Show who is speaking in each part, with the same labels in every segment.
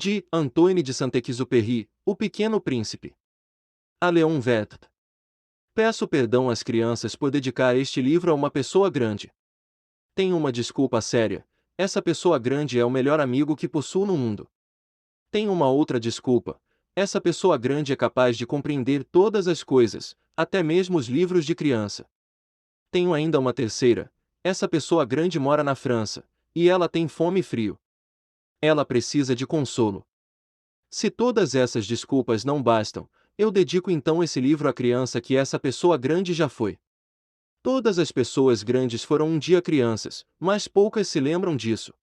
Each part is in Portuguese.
Speaker 1: De Antoine de Saint-Exupéry, O Pequeno Príncipe. A Léon Vert. Peço perdão às crianças por dedicar este livro a uma pessoa grande. Tenho uma desculpa séria: essa pessoa grande é o melhor amigo que possuo no mundo. Tenho uma outra desculpa: essa pessoa grande é capaz de compreender todas as coisas, até mesmo os livros de criança. Tenho ainda uma terceira: essa pessoa grande mora na França, e ela tem fome e frio. Ela precisa de consolo. Se todas essas desculpas não bastam, eu dedico então esse livro à criança que essa pessoa grande já foi. Todas as pessoas grandes foram um dia crianças, mas poucas se lembram disso.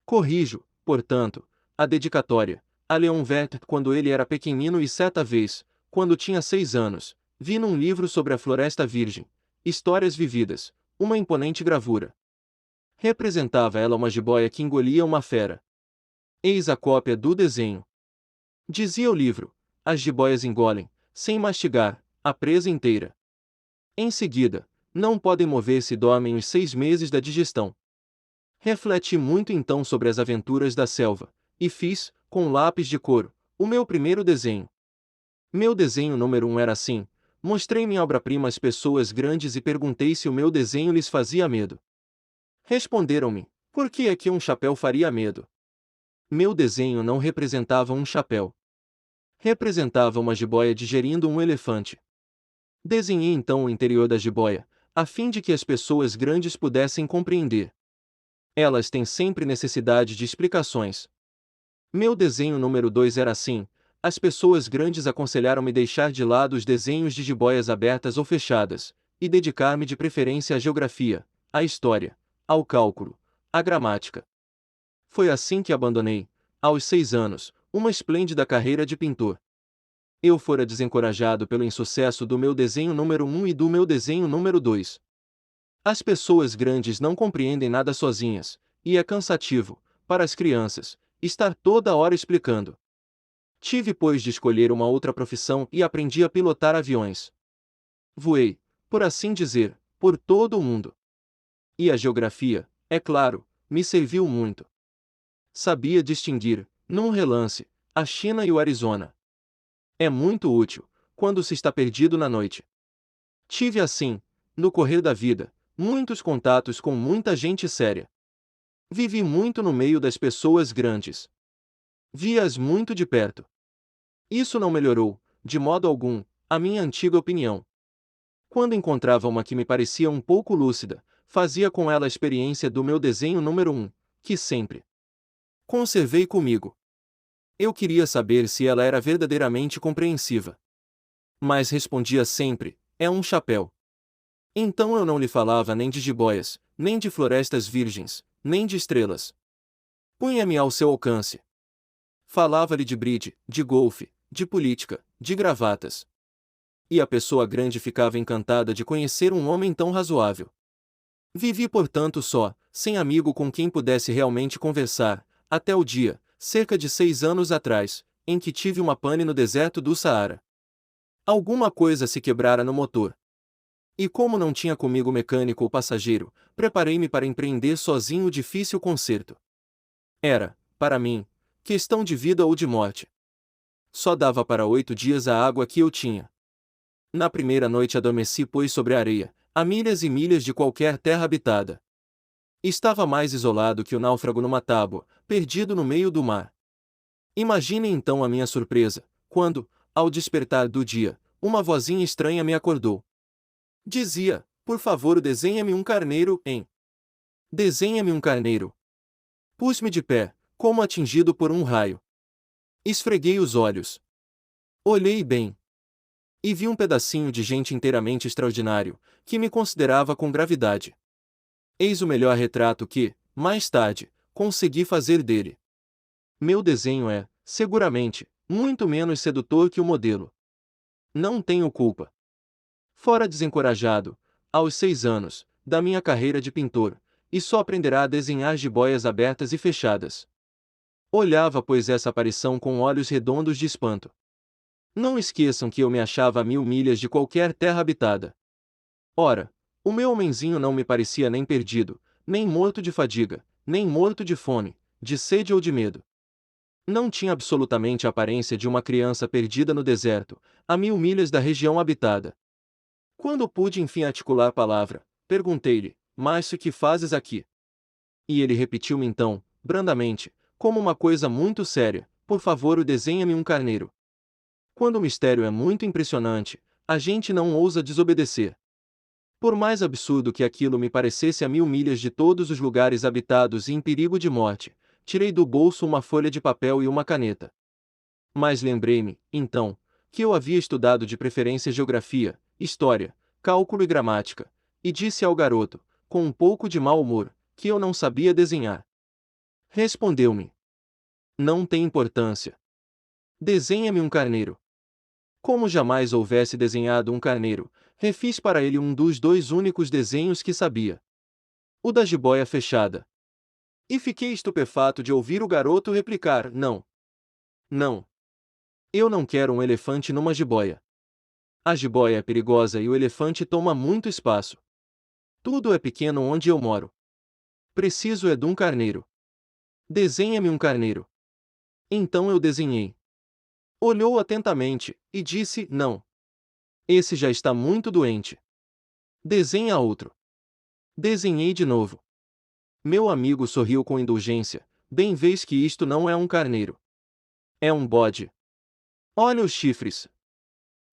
Speaker 1: Corrijo, portanto, a dedicatória a Léon Vert quando ele era pequenino e certa vez, quando tinha 6 anos, vi num livro sobre a Floresta Virgem, Histórias Vividas, uma imponente gravura. Representava ela uma jiboia que engolia uma fera. Eis a cópia do desenho. Dizia o livro: as jiboias engolem, sem mastigar, a presa inteira. Em seguida, não podem mover-se e dormem os 6 meses da digestão. Refleti muito então sobre as aventuras da selva, e fiz, com lápis de couro, o meu primeiro desenho. Meu desenho número 1 era assim: mostrei minha obra-prima às pessoas grandes e perguntei se o meu desenho lhes fazia medo. Responderam-me: por que é que um chapéu faria medo? Meu desenho não representava um chapéu. Representava uma jiboia digerindo um elefante. Desenhei então o interior da jiboia, a fim de que as pessoas grandes pudessem compreender. Elas têm sempre necessidade de explicações. Meu desenho número 2 era assim: as pessoas grandes aconselharam-me deixar de lado os desenhos de jiboias abertas ou fechadas, e dedicar-me de preferência à geografia, à história, ao cálculo, à gramática. Foi assim que abandonei, aos 6 anos, uma esplêndida carreira de pintor. Eu fora desencorajado pelo insucesso do meu desenho número 1 e do meu desenho número 2. As pessoas grandes não compreendem nada sozinhas, e é cansativo, para as crianças, estar toda hora explicando. Tive pois de escolher uma outra profissão e aprendi a pilotar aviões. Voei, por assim dizer, por todo o mundo. E a geografia, é claro, me serviu muito. Sabia distinguir, num relance, a China e o Arizona. É muito útil, quando se está perdido na noite. Tive assim, no correr da vida, muitos contatos com muita gente séria. Vivi muito no meio das pessoas grandes. Vi-as muito de perto. Isso não melhorou, de modo algum, a minha antiga opinião. Quando encontrava uma que me parecia um pouco lúcida, fazia com ela a experiência do meu desenho número 1, que sempre conservei comigo. Eu queria saber se ela era verdadeiramente compreensiva. Mas respondia sempre: é um chapéu. Então eu não lhe falava nem de jiboias, nem de florestas virgens, nem de estrelas. Punha-me ao seu alcance. Falava-lhe de bride, de golfe, de política, de gravatas. E a pessoa grande ficava encantada de conhecer um homem tão razoável. Vivi portanto só, sem amigo com quem pudesse realmente conversar, até o dia, cerca de 6 anos atrás, em que tive uma pane no deserto do Saara. Alguma coisa se quebrara no motor. E como não tinha comigo mecânico ou passageiro, preparei-me para empreender sozinho o difícil conserto. Era, para mim, questão de vida ou de morte. Só dava para 8 dias a água que eu tinha. Na primeira noite adormeci pois sobre a areia, a milhas e milhas de qualquer terra habitada. Estava mais isolado que o náufrago numa tábua, perdido no meio do mar. Imaginem então a minha surpresa, quando, ao despertar do dia, uma vozinha estranha me acordou. Dizia: por favor, desenha-me um carneiro, hein? Desenha-me um carneiro. Pus-me de pé, como atingido por um raio. Esfreguei os olhos. Olhei bem. E vi um pedacinho de gente inteiramente extraordinário, que me considerava com gravidade. Eis o melhor retrato que, mais tarde, consegui fazer dele. Meu desenho é, seguramente, muito menos sedutor que o modelo. Não tenho culpa. Fora desencorajado, aos 6 anos, da minha carreira de pintor, e só aprenderá a desenhar jiboias abertas e fechadas. Olhava pois essa aparição com olhos redondos de espanto. Não esqueçam que eu me achava a 1000 milhas de qualquer terra habitada. Ora, o meu homenzinho não me parecia nem perdido, nem morto de fadiga, nem morto de fome, de sede ou de medo. Não tinha absolutamente a aparência de uma criança perdida no deserto, a 1000 milhas da região habitada. Quando pude enfim articular a palavra, perguntei-lhe: Mas o que fazes aqui? E ele repetiu-me então, brandamente, como uma coisa muito séria: Por favor, desenha-me um carneiro. Quando o mistério é muito impressionante, a gente não ousa desobedecer. Por mais absurdo que aquilo me parecesse a 1000 milhas de todos os lugares habitados e em perigo de morte, tirei do bolso uma folha de papel e uma caneta. Mas lembrei-me, então, que eu havia estudado de preferência geografia, história, cálculo e gramática, e disse ao garoto, com um pouco de mau humor, que eu não sabia desenhar. Respondeu-me: Não tem importância. Desenha-me um carneiro. Como jamais houvesse desenhado um carneiro, refiz para ele um dos 2 únicos desenhos que sabia: o da jiboia fechada. E fiquei estupefato de ouvir o garoto replicar: Não. Não. Eu não quero um elefante numa jiboia. A jiboia é perigosa e o elefante toma muito espaço. Tudo é pequeno onde eu moro. Preciso é de um carneiro. Desenha-me um carneiro. Então eu desenhei. Olhou atentamente, e disse: Não. Esse já está muito doente. Desenha outro. Desenhei de novo. Meu amigo sorriu com indulgência: Bem vês que isto não é um carneiro. É um bode. Olha os chifres.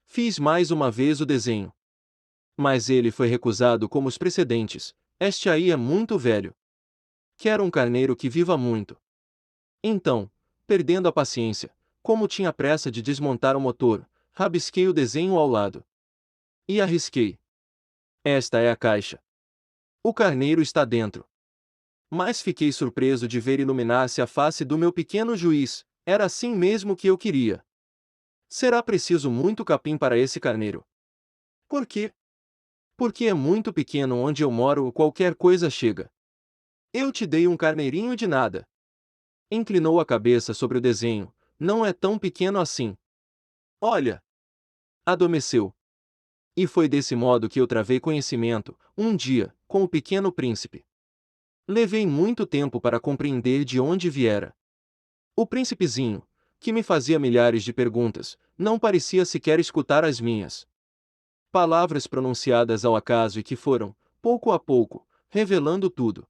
Speaker 1: Fiz mais uma vez o desenho. Mas ele foi recusado como os precedentes: Este aí é muito velho. Quero um carneiro que viva muito. Então, perdendo a paciência, como tinha pressa de desmontar o motor, rabisquei o desenho ao lado. E arrisquei. Esta é a caixa. O carneiro está dentro. Mas fiquei surpreso de ver iluminar-se a face do meu pequeno juiz: era assim mesmo que eu queria. Será preciso muito capim para esse carneiro. Por quê? Porque é muito pequeno onde eu moro, qualquer coisa chega. Eu te dei um carneirinho de nada. Inclinou a cabeça sobre o desenho: Não é tão pequeno assim. Olha! Adormeceu. E foi desse modo que eu travei conhecimento, um dia, com o Pequeno Príncipe. Levei muito tempo para compreender de onde viera. O príncipezinho, que me fazia milhares de perguntas, não parecia sequer escutar as minhas palavras pronunciadas ao acaso e que foram, pouco a pouco, revelando tudo.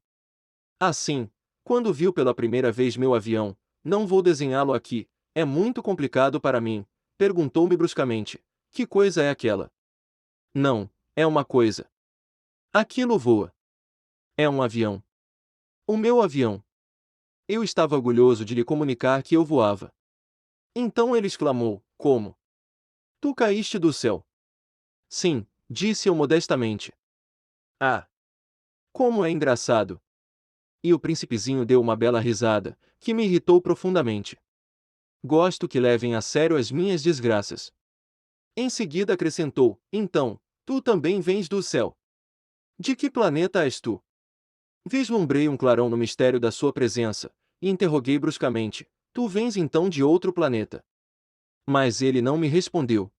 Speaker 1: Assim, quando viu pela primeira vez meu avião: Não vou desenhá-lo aqui, é muito complicado para mim, perguntou-me bruscamente: Que coisa é aquela? Não, é uma coisa. Aquilo voa. É um avião. O meu avião. Eu estava orgulhoso de lhe comunicar que eu voava. Então ele exclamou: Como? Tu caíste do céu? Sim, disse eu modestamente. Ah! Como é engraçado! E o príncipezinho deu uma bela risada, que me irritou profundamente. Gosto que levem a sério as minhas desgraças. Em seguida acrescentou: Então, tu também vens do céu. De que planeta és tu? Vislumbrei um clarão no mistério da sua presença, e interroguei bruscamente: Tu vens então de outro planeta? Mas ele não me respondeu.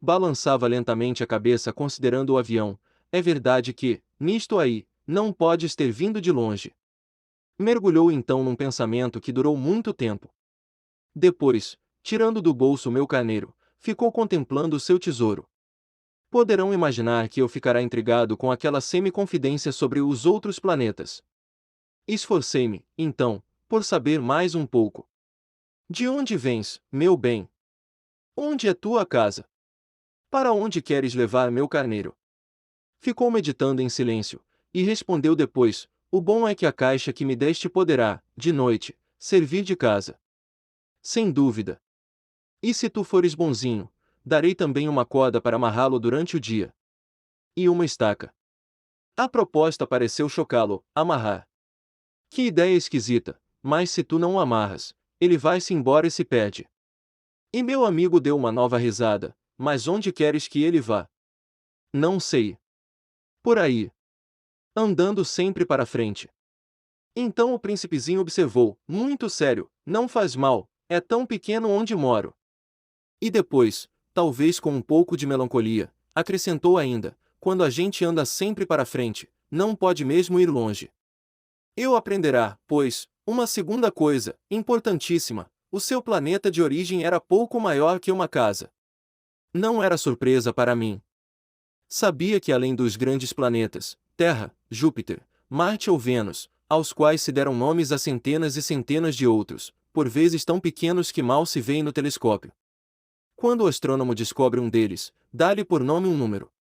Speaker 1: Balançava lentamente a cabeça considerando o avião: É verdade que, nisto aí, não podes ter vindo de longe. Mergulhou então num pensamento que durou muito tempo. Depois, tirando do bolso meu carneiro, ficou contemplando o seu tesouro. Poderão imaginar que eu ficará intrigado com aquela semi-confidência sobre os outros planetas. Esforcei-me, então, por saber mais um pouco. De onde vens, meu bem? Onde é tua casa? Para onde queres levar meu carneiro? Ficou meditando em silêncio, e respondeu depois: O bom é que a caixa que me deste poderá, de noite, servir de casa. Sem dúvida. E se tu fores bonzinho, darei também uma corda para amarrá-lo durante o dia. E uma estaca. A proposta pareceu chocá-lo: amarrar. Que ideia esquisita, mas se tu não o amarras, ele vai-se embora e se perde. E meu amigo deu uma nova risada: Mas onde queres que ele vá? Não sei. Por aí. Andando sempre para frente. Então o príncipezinho observou: Muito sério, não faz mal, é tão pequeno onde moro. E depois, talvez com um pouco de melancolia, acrescentou ainda: Quando a gente anda sempre para frente, não pode mesmo ir longe. Eu aprenderá, pois, uma segunda coisa, importantíssima: o seu planeta de origem era pouco maior que uma casa. Não era surpresa para mim. Sabia que além dos grandes planetas, Terra, Júpiter, Marte ou Vênus, aos quais se deram nomes a centenas e centenas de outros, por vezes tão pequenos que mal se veem no telescópio. Quando o astrônomo descobre um deles, dá-lhe por nome um número.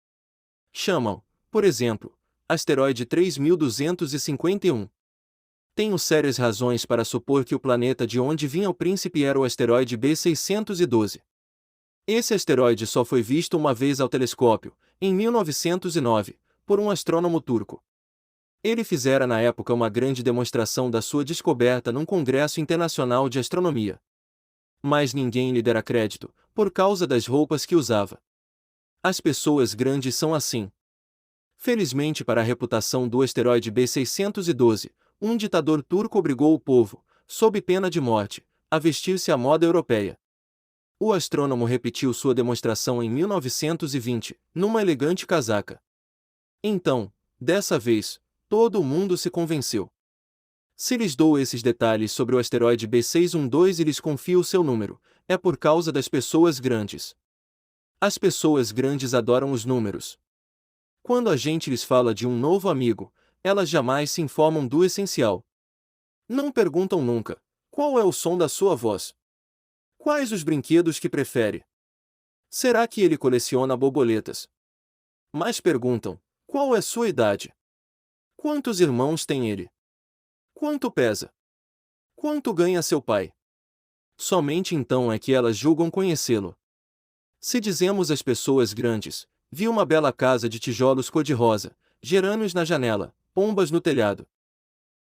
Speaker 1: Chamam, por exemplo, asteroide 3251. Tenho sérias razões para supor que o planeta de onde vinha o príncipe era o asteroide B612. Esse asteroide só foi visto uma vez ao telescópio, em 1909, por um astrônomo turco. Ele fizera na época uma grande demonstração da sua descoberta num congresso internacional de astronomia. Mas ninguém lhe dera crédito, por causa das roupas que usava. As pessoas grandes são assim. Felizmente para a reputação do asteroide B612, um ditador turco obrigou o povo, sob pena de morte, a vestir-se à moda europeia. O astrônomo repetiu sua demonstração em 1920, numa elegante casaca. Então, dessa vez, todo o mundo se convenceu. Se lhes dou esses detalhes sobre o asteroide B612 e lhes confio o seu número, é por causa das pessoas grandes. As pessoas grandes adoram os números. Quando a gente lhes fala de um novo amigo, elas jamais se informam do essencial. Não perguntam nunca: qual é o som da sua voz? Quais os brinquedos que prefere? Será que ele coleciona borboletas? Mas perguntam: qual é sua idade? Quantos irmãos tem ele? Quanto pesa? Quanto ganha seu pai? Somente então é que elas julgam conhecê-lo. Se dizemos às pessoas grandes: vi uma bela casa de tijolos cor-de-rosa, gerânios na janela, pombas no telhado.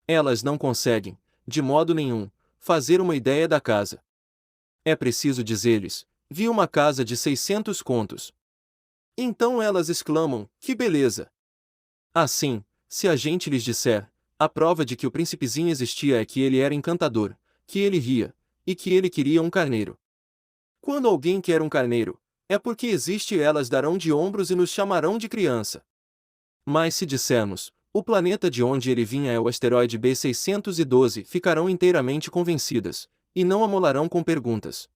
Speaker 1: Elas não conseguem, de modo nenhum, fazer uma ideia da casa. É preciso dizer-lhes: vi uma casa de 600 contos. Então elas exclamam: que beleza! Assim, se a gente lhes disser: a prova de que o príncipezinho existia é que ele era encantador, que ele ria, e que ele queria um carneiro. Quando alguém quer um carneiro, é porque existe e elas darão de ombros e nos chamarão de criança. Mas se dissermos: o planeta de onde ele vinha é o asteroide B612, ficarão inteiramente convencidas, e não amolarão com perguntas.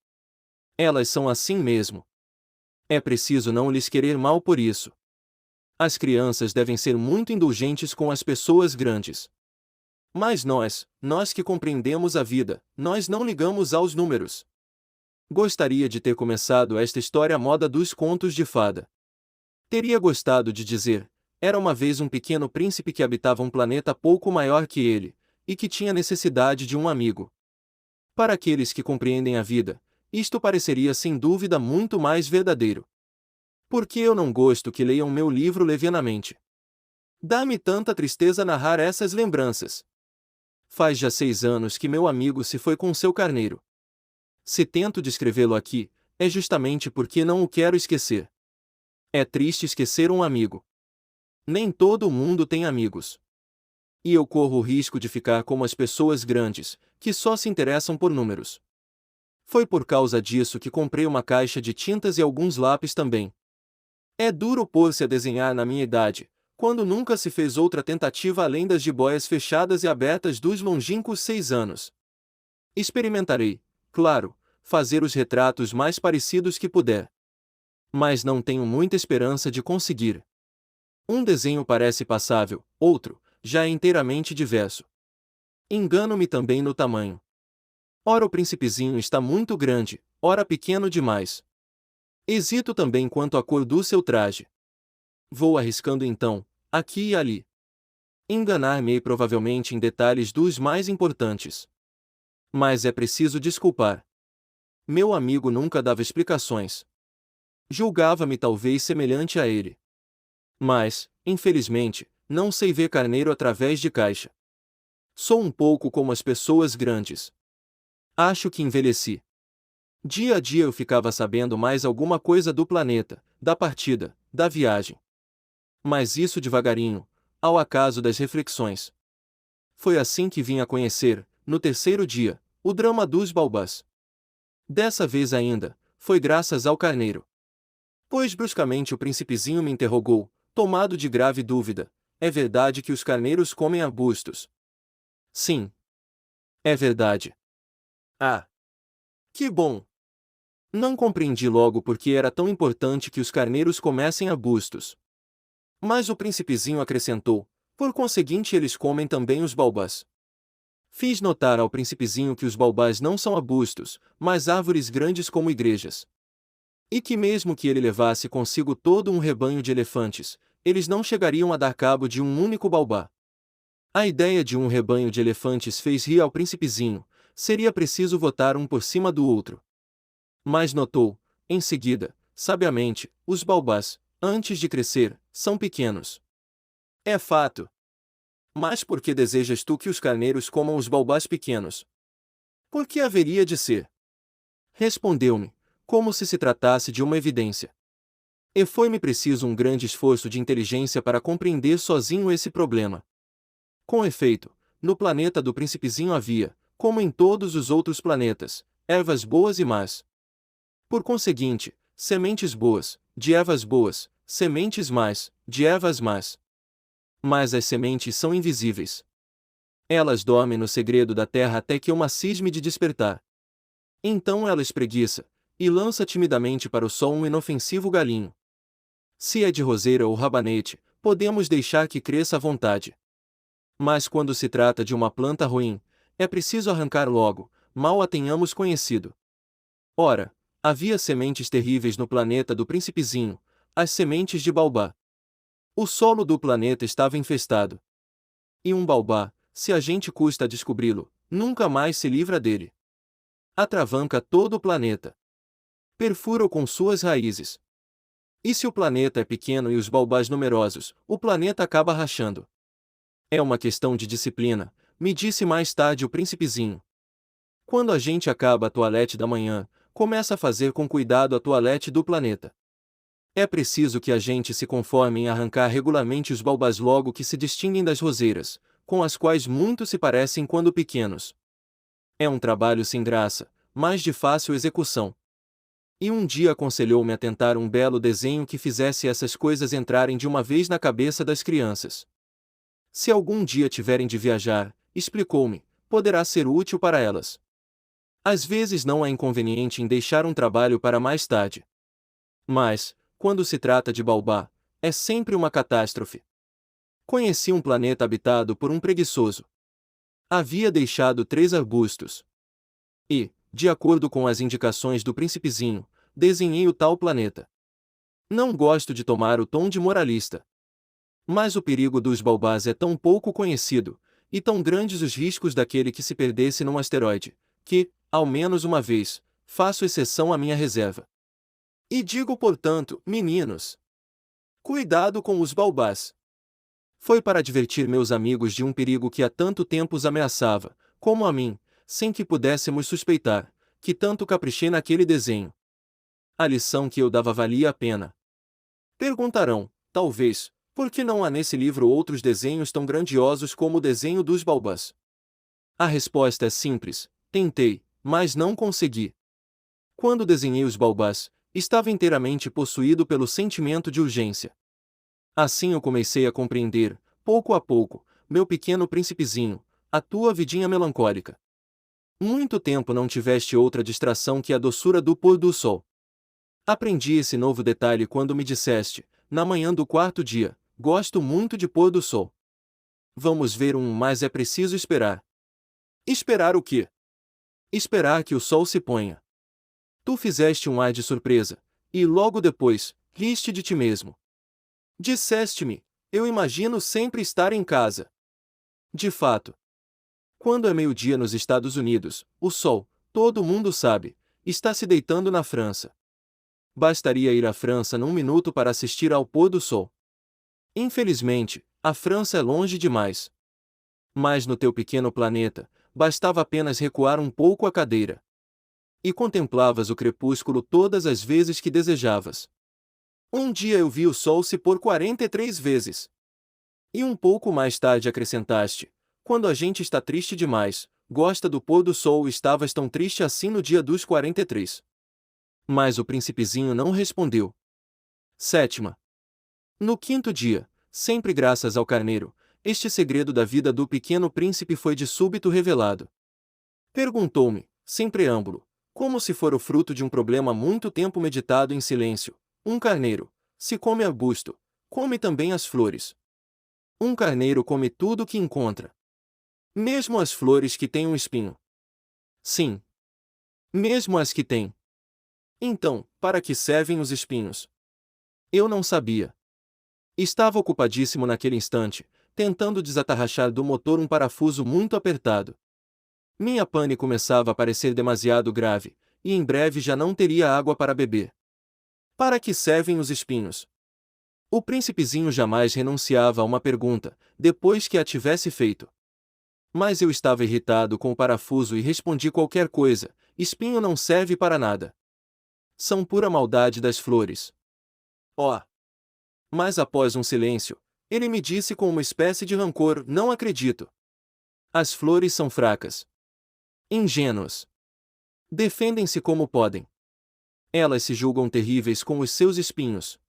Speaker 1: Elas são assim mesmo. É preciso não lhes querer mal por isso. As crianças devem ser muito indulgentes com as pessoas grandes. Mas nós que compreendemos a vida, nós não ligamos aos números. Gostaria de ter começado esta história à moda dos contos de fada. Teria gostado de dizer: era uma vez um pequeno príncipe que habitava um planeta pouco maior que ele, e que tinha necessidade de um amigo. Para aqueles que compreendem a vida, isto pareceria sem dúvida muito mais verdadeiro. Porque eu não gosto que leiam meu livro levianamente. Dá-me tanta tristeza narrar essas lembranças. Faz já 6 anos que meu amigo se foi com seu carneiro. Se tento descrevê-lo aqui, é justamente porque não o quero esquecer. É triste esquecer um amigo. Nem todo mundo tem amigos. E eu corro o risco de ficar como as pessoas grandes, que só se interessam por números. Foi por causa disso que comprei uma caixa de tintas e alguns lápis também. É duro pôr-se a desenhar na minha idade, quando nunca se fez outra tentativa além das jiboias fechadas e abertas dos longínquos 6 anos. Experimentarei, claro, fazer os retratos mais parecidos que puder. Mas não tenho muita esperança de conseguir. Um desenho parece passável, outro, já é inteiramente diverso. Engano-me também no tamanho. Ora o príncipezinho está muito grande, ora pequeno demais. Hesito também quanto à cor do seu traje. Vou arriscando então, aqui e ali. Enganar-me-ei provavelmente em detalhes dos mais importantes. Mas é preciso desculpar. Meu amigo nunca dava explicações. Julgava-me talvez semelhante a ele. Mas, infelizmente, não sei ver carneiro através de caixa. Sou um pouco como as pessoas grandes. Acho que envelheci. Dia a dia eu ficava sabendo mais alguma coisa do planeta, da partida, da viagem. Mas isso devagarinho, ao acaso das reflexões. Foi assim que vim a conhecer, no terceiro dia, o drama dos baobás. Dessa vez ainda, foi graças ao carneiro. Pois bruscamente o príncipezinho me interrogou, tomado de grave dúvida: é verdade que os carneiros comem arbustos? Sim. É verdade. Ah! Que bom! Não compreendi logo por que era tão importante que os carneiros comessem arbustos. Mas o príncipezinho acrescentou: por conseguinte eles comem também os baobás. Fiz notar ao príncipezinho que os baobás não são arbustos, mas árvores grandes como igrejas. E que mesmo que ele levasse consigo todo um rebanho de elefantes, eles não chegariam a dar cabo de um único baobá. A ideia de um rebanho de elefantes fez rir ao príncipezinho, seria preciso votar um por cima do outro. Mas notou, em seguida, sabiamente, os baobás, antes de crescer, são pequenos. É fato. Mas por que desejas tu que os carneiros comam os baobás pequenos? Por que haveria de ser? Respondeu-me, como se tratasse de uma evidência. E foi-me preciso um grande esforço de inteligência para compreender sozinho esse problema. Com efeito, no planeta do príncipezinho havia, como em todos os outros planetas, ervas boas e más. Por conseguinte, sementes boas, de ervas boas, sementes más, de ervas más. Mas as sementes são invisíveis. Elas dormem no segredo da terra até que uma cisme de despertar. Então ela espreguiça, e lança timidamente para o sol um inofensivo galinho. Se é de roseira ou rabanete, podemos deixar que cresça à vontade. Mas quando se trata de uma planta ruim, é preciso arrancar logo, mal a tenhamos conhecido. Ora, havia sementes terríveis no planeta do príncipezinho, as sementes de baobá. O solo do planeta estava infestado. E um baobá, se a gente custa a descobri-lo, nunca mais se livra dele. Atravanca todo o planeta. Perfura-o com suas raízes. E se o planeta é pequeno e os baobás numerosos, o planeta acaba rachando. É uma questão de disciplina, me disse mais tarde o príncipezinho. Quando a gente acaba a toalete da manhã, começa a fazer com cuidado a toalete do planeta. É preciso que a gente se conforme em arrancar regularmente os baobás logo que se distinguem das roseiras, com as quais muito se parecem quando pequenos. É um trabalho sem graça, mas de fácil execução. E um dia aconselhou-me a tentar um belo desenho que fizesse essas coisas entrarem de uma vez na cabeça das crianças. Se algum dia tiverem de viajar, explicou-me, poderá ser útil para elas. Às vezes não há inconveniente em deixar um trabalho para mais tarde. Mas, quando se trata de baobá, é sempre uma catástrofe. Conheci um planeta habitado por um preguiçoso. Havia deixado 3 arbustos. E, de acordo com as indicações do príncipezinho, desenhei o tal planeta. Não gosto de tomar o tom de moralista. Mas o perigo dos baobás é tão pouco conhecido, e tão grandes os riscos daquele que se perdesse num asteroide, que, ao menos uma vez, faço exceção à minha reserva. E digo, portanto, meninos, cuidado com os baobás. Foi para advertir meus amigos de um perigo que há tanto tempo os ameaçava, como a mim, sem que pudéssemos suspeitar, que tanto caprichei naquele desenho. A lição que eu dava valia a pena. Perguntarão, talvez, por que não há nesse livro outros desenhos tão grandiosos como o desenho dos baobás? A resposta é simples: tentei, mas não consegui. Quando desenhei os baobás, estava inteiramente possuído pelo sentimento de urgência. Assim eu comecei a compreender, pouco a pouco, meu pequeno príncipezinho, a tua vidinha melancólica. Muito tempo não tiveste outra distração que a doçura do pôr do sol. Aprendi esse novo detalhe quando me disseste, na manhã do 4º dia, gosto muito de pôr do sol. Vamos ver mas é preciso esperar. Esperar o quê? Esperar que o sol se ponha. Tu fizeste um ar de surpresa, e logo depois, riste de ti mesmo. Disseste-me, eu imagino sempre estar em casa. De fato. Quando é meio-dia nos Estados Unidos, o sol, todo mundo sabe, está se deitando na França. Bastaria ir à França num minuto para assistir ao pôr do sol. Infelizmente, a França é longe demais. Mas no teu pequeno planeta, bastava apenas recuar um pouco a cadeira. E contemplavas o crepúsculo todas as vezes que desejavas. Um dia eu vi o sol se pôr 43 vezes. E um pouco mais tarde acrescentaste, quando a gente está triste demais, gosta do pôr do sol e estavas tão triste assim no dia dos 43. Mas o príncipezinho não respondeu. 7ª. No 5º dia, sempre graças ao carneiro, este segredo da vida do pequeno príncipe foi de súbito revelado. Perguntou-me, sem preâmbulo, Como se for o fruto de um problema muito tempo meditado em silêncio. Um carneiro, se come arbusto, come também as flores. Um carneiro come tudo o que encontra. Mesmo as flores que têm um espinho. Sim. Mesmo as que têm. Então, para que servem os espinhos? Eu não sabia. Estava ocupadíssimo naquele instante, tentando desatarrachar do motor um parafuso muito apertado. Minha pane começava a parecer demasiado grave, e em breve já não teria água para beber. Para que servem os espinhos? O príncipezinho jamais renunciava a uma pergunta, depois que a tivesse feito. Mas eu estava irritado com o parafuso e respondi qualquer coisa: espinho não serve para nada. São pura maldade das flores. Oh! Mas após um silêncio, ele me disse com uma espécie de rancor: não acredito. As flores são fracas. Ingênuas. Defendem-se como podem. Elas se julgam terríveis com os seus espinhos.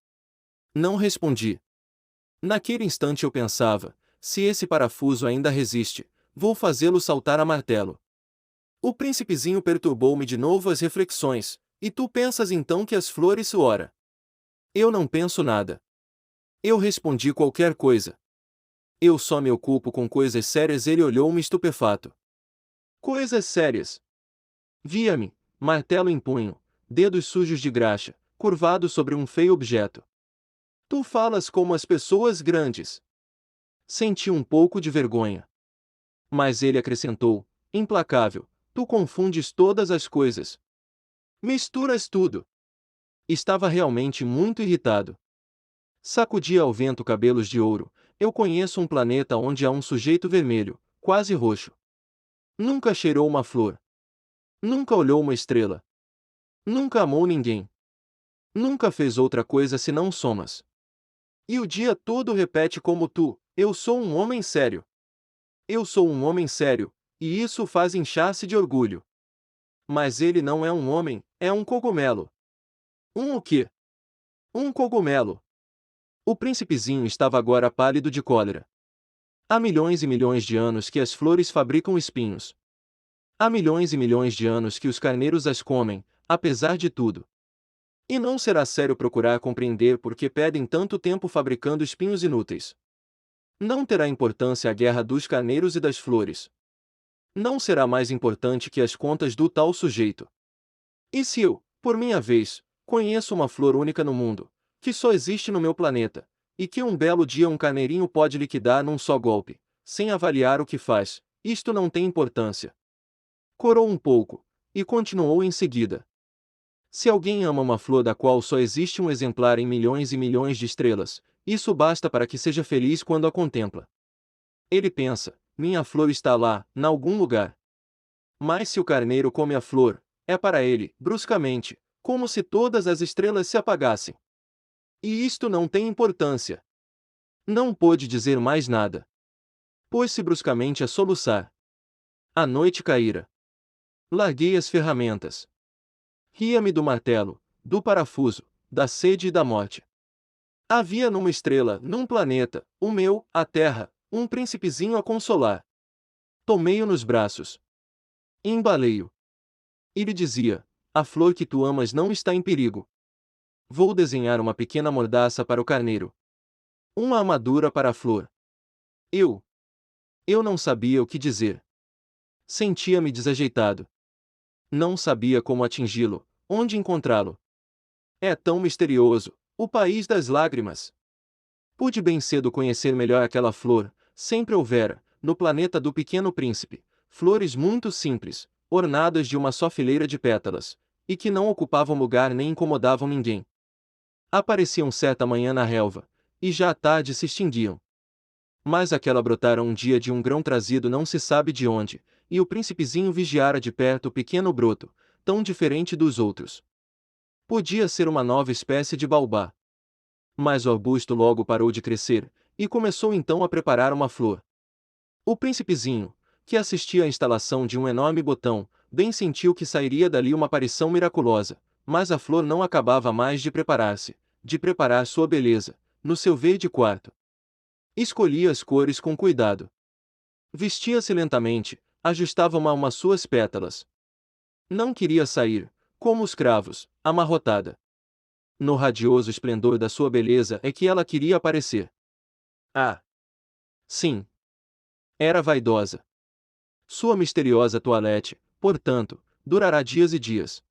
Speaker 1: Não respondi. Naquele instante eu pensava: se esse parafuso ainda resiste, vou fazê-lo saltar a martelo. O príncipezinho perturbou-me de novo as reflexões. E tu pensas então que as flores ora? Eu não penso nada. Eu respondi qualquer coisa. Eu só me ocupo com coisas sérias. Ele olhou-me estupefato. Coisas sérias? Via-me, martelo em punho, dedos sujos de graxa, curvado sobre um feio objeto. Tu falas como as pessoas grandes. Senti um pouco de vergonha. Mas ele acrescentou, implacável: tu confundes todas as coisas. Misturas tudo. Estava realmente muito irritado. Sacudia ao vento cabelos de ouro. Eu conheço um planeta onde há um sujeito vermelho, quase roxo. Nunca cheirou uma flor. Nunca olhou uma estrela. Nunca amou ninguém. Nunca fez outra coisa senão somas. E o dia todo repete como tu: eu sou um homem sério. Eu sou um homem sério, e isso o faz inchar-se de orgulho. Mas ele não é um homem, é um cogumelo. Um o quê? Um cogumelo. O príncipezinho estava agora pálido de cólera. Há milhões e milhões de anos que as flores fabricam espinhos. Há milhões e milhões de anos que os carneiros as comem, apesar de tudo. E não será sério procurar compreender por que perdem tanto tempo fabricando espinhos inúteis. Não terá importância a guerra dos carneiros e das flores. Não será mais importante que as contas do tal sujeito. E se eu, por minha vez, conheço uma flor única no mundo, que só existe no meu planeta, e que um belo dia um carneirinho pode liquidar num só golpe, sem avaliar o que faz, isto não tem importância. Corou um pouco, e continuou em seguida. Se alguém ama uma flor da qual só existe um exemplar em milhões e milhões de estrelas, isso basta para que seja feliz quando a contempla. Ele pensa: minha flor está lá, em algum lugar. Mas se o carneiro come a flor, é para ele, bruscamente, como se todas as estrelas se apagassem. E isto não tem importância. Não pôde dizer mais nada. Pôs-se bruscamente a soluçar. A noite caíra. Larguei as ferramentas. Ria-me do martelo, do parafuso, da sede e da morte. Havia numa estrela, num planeta, o meu, a Terra, um príncipezinho a consolar. Tomei-o nos braços. Embalei-o. E lhe dizia: a flor que tu amas não está em perigo. Vou desenhar uma pequena mordaça para o carneiro. Uma armadura para a flor. Eu não sabia o que dizer. Sentia-me desajeitado. Não sabia como atingi-lo, onde encontrá-lo. É tão misterioso, o país das lágrimas. Pude bem cedo conhecer melhor aquela flor. Sempre houvera, no planeta do Pequeno Príncipe, flores muito simples, ornadas de uma só fileira de pétalas, e que não ocupavam lugar nem incomodavam ninguém. Apareciam certa manhã na relva, e já à tarde se extinguiam. Mas aquela brotara um dia de um grão trazido não se sabe de onde, e o príncipezinho vigiara de perto o pequeno broto, tão diferente dos outros. Podia ser uma nova espécie de baobá. Mas o arbusto logo parou de crescer, e começou então a preparar uma flor. O príncipezinho, que assistia à instalação de um enorme botão, bem sentiu que sairia dali uma aparição miraculosa, mas a flor não acabava mais de preparar-se, de preparar sua beleza, no seu verde quarto. Escolhia as cores com cuidado. Vestia-se lentamente, ajustava uma a uma suas pétalas. Não queria sair, como os cravos, amarrotada. No radioso esplendor da sua beleza é que ela queria aparecer. Ah! Sim. Era vaidosa. Sua misteriosa toilette, portanto, durará dias e dias.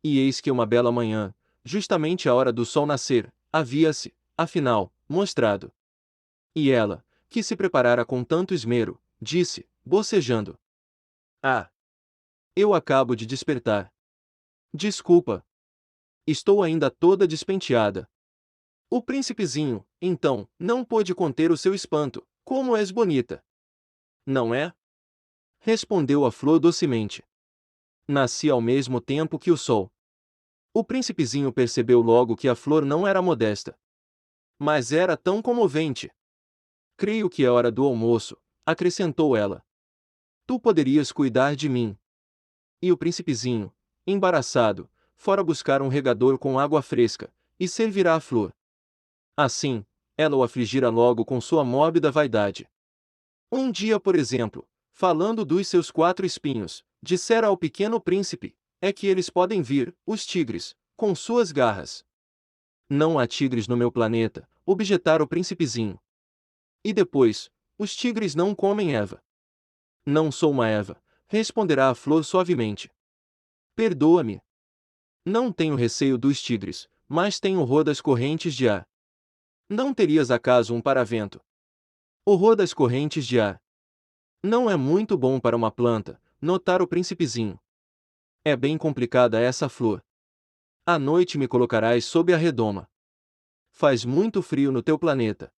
Speaker 1: E eis que uma bela manhã, justamente a hora do sol nascer, havia-se, afinal, mostrado. E ela, que se preparara com tanto esmero, disse, bocejando: Ah! Eu acabo de despertar. Desculpa. Estou ainda toda despenteada. O príncipezinho, então, não pôde conter o seu espanto. Como és bonita! Não é? Respondeu a flor docemente. Nasci ao mesmo tempo que o sol. O príncipezinho percebeu logo que a flor não era modesta. Mas era tão comovente. Creio que é hora do almoço, acrescentou ela. Tu poderias cuidar de mim. E o príncipezinho, embaraçado, fora buscar um regador com água fresca, e servirá a flor. Assim, ela o afligira logo com sua mórbida vaidade. Um dia, por exemplo, falando dos seus 4 espinhos, dissera ao pequeno príncipe: é que eles podem vir, os tigres, com suas garras. Não há tigres no meu planeta, objetara o príncipezinho. E depois, os tigres não comem Eva. Não sou uma Eva, responderá a flor suavemente. Perdoa-me. Não tenho receio dos tigres, mas tenho horror das correntes de ar. Não terias acaso um paravento? Horror das correntes de ar. Não é muito bom para uma planta, notara o príncipezinho. É bem complicada essa flor. À noite me colocarás sob a redoma. Faz muito frio no teu planeta.